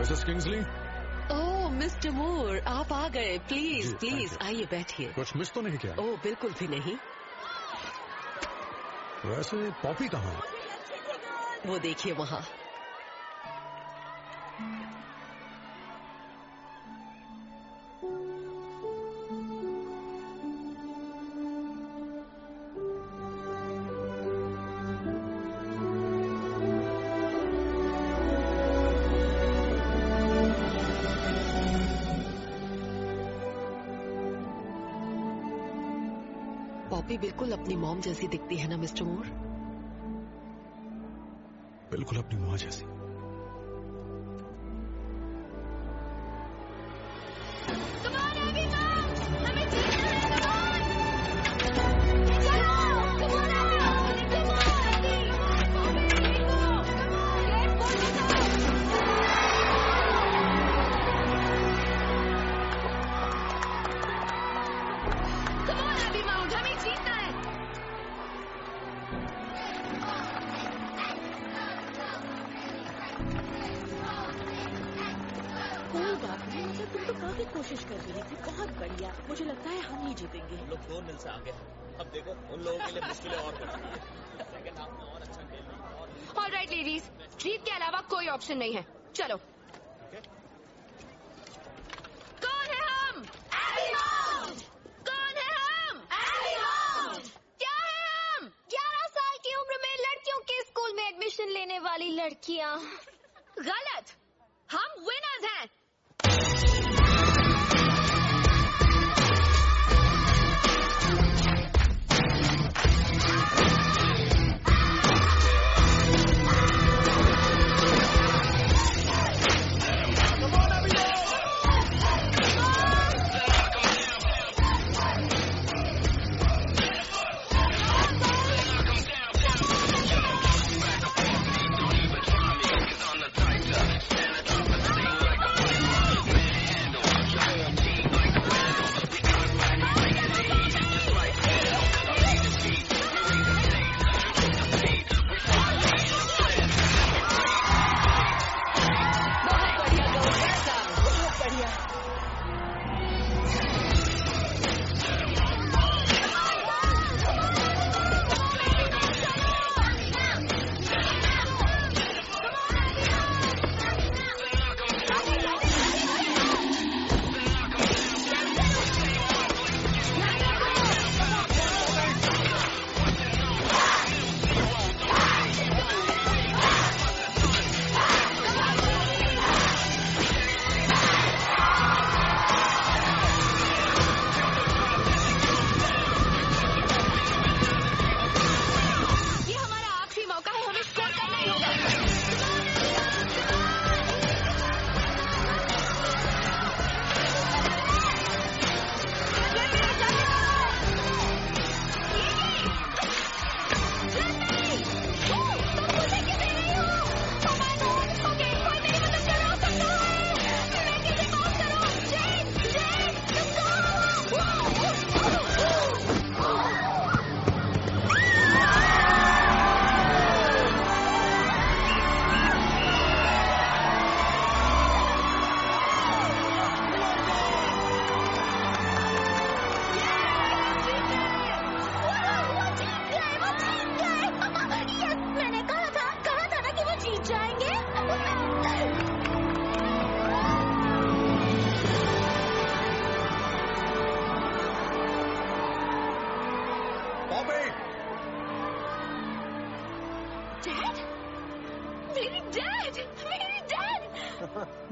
मिसेस किंग्सली, ओह मिस्टर मूर, आप आ गए। प्लीज प्लीज आइए बैठिए। कुछ मिस तो नहीं किया? ओह बिल्कुल भी नहीं। वैसे पॉपी कहाँ है? वो देखिए वहाँ। पॉपी बिल्कुल अपनी मॉम जैसी दिखती है ना मिस्टर मूर? बिल्कुल अपनी माँ जैसी। तुम तो काफी कोशिश कर रही थी, बहुत बढ़िया। मुझे लगता है हम ही जीतेंगे। हम लोग 2 नील से आगे हैं। अब देखो उन लोगों के लिए मुश्किलें और बढ़ रही है। सेकंड हाफ में और अच्छा खेलना। ऑलराइट लेडीज, जीत के अलावा कोई ऑप्शन नहीं है। चलो। कौन है हम? कौन है हम? क्या है हम? 11 साल की उम्र में लड़कियों के स्कूल में एडमिशन लेने वाली लड़कियाँ। गलत, हम विनर्स हैं।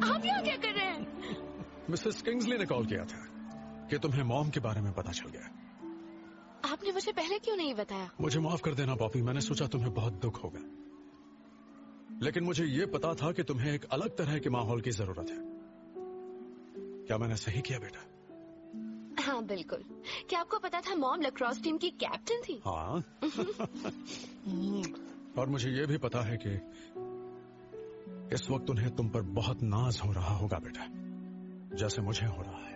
आप यहाँ क्या कर रहे हैं? मिसेस किंग्सली ने कॉल किया था कि तुम्हें मॉम के बारे में पता चल गया। आपने मुझे पहले क्यों नहीं बताया? मुझे माफ कर देना पॉपी, मैंने सोचा तुम्हें बहुत दुख होगा, लेकिन मुझे ये पता था कि तुम्हें एक अलग तरह के माहौल की जरूरत है। क्या मैंने सही किया बेटा? हाँ बिल्कुल। क्या आपको पता था मॉम लैक्रोस टीम की कैप्टन थी? हाँ। और मुझे ये भी पता है कि इस वक्त उन्हें तुम पर बहुत नाज हो रहा होगा बेटा, जैसे मुझे हो रहा है।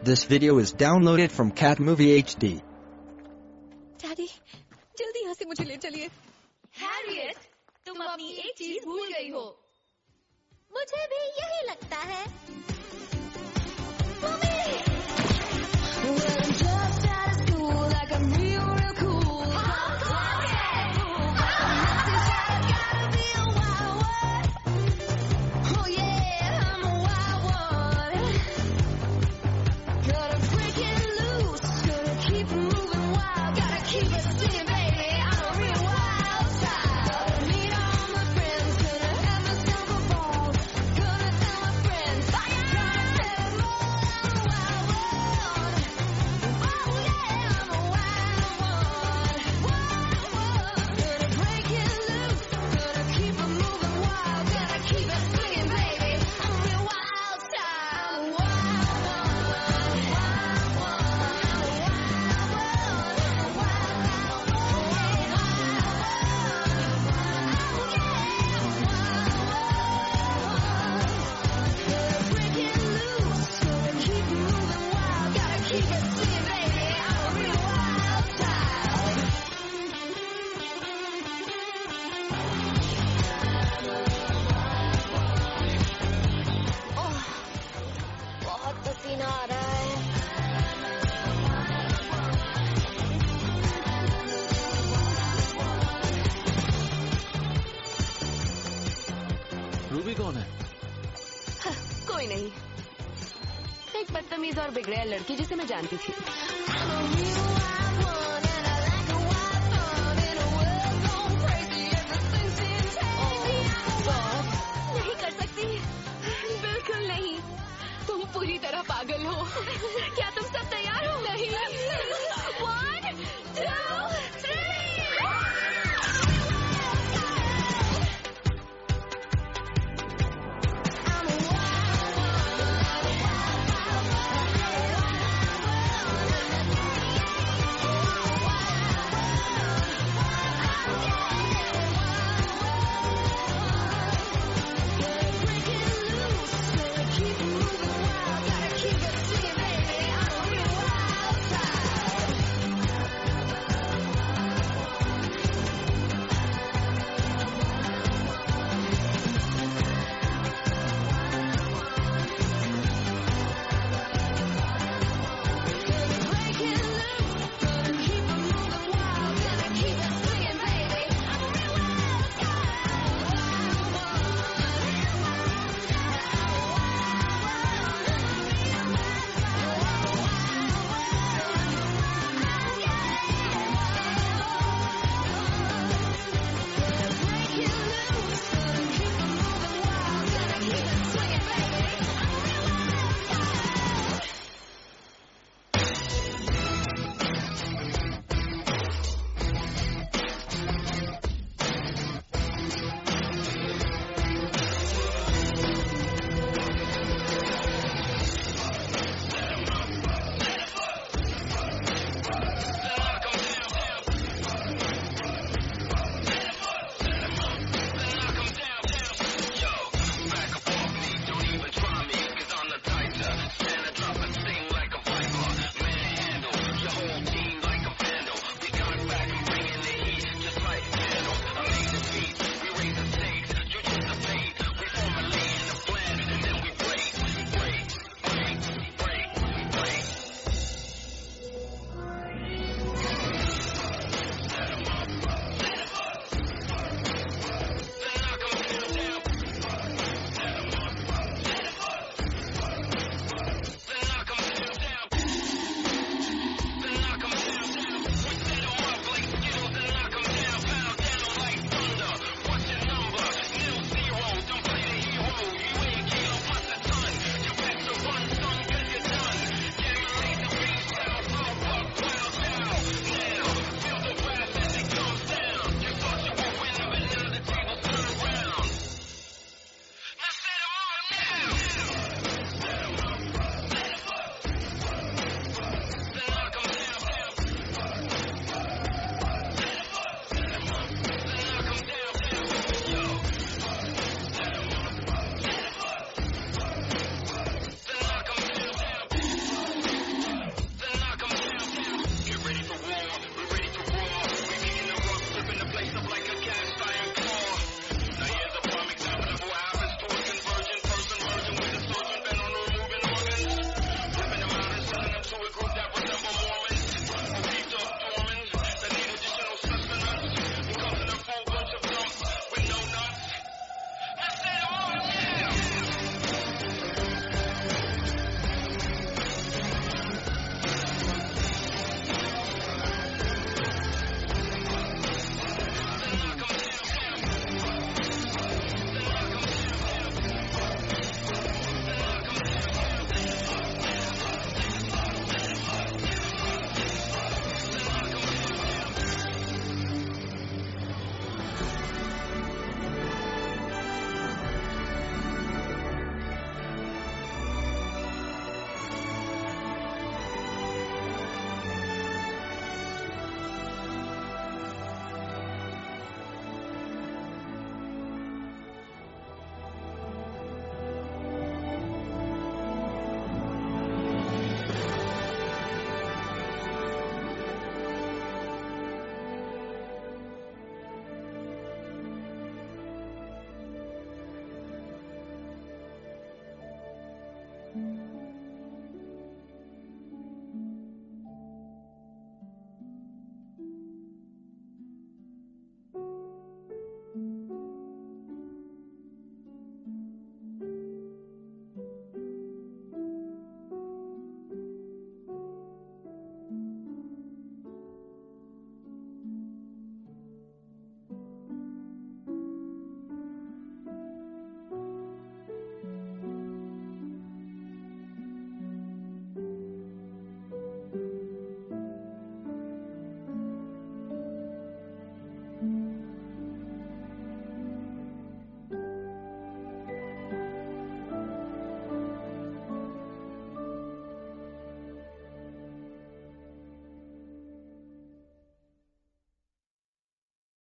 This video is downloaded from Cat Movie HD. Daddy, जल्दी यहाँ से मुझे ले चलिए। हैरियट, मुझे भी यही लगता है। रूबी कौन है? कोई नहीं, एक बदतमीज और बिगड़ैल लड़की जिसे मैं जानती थी।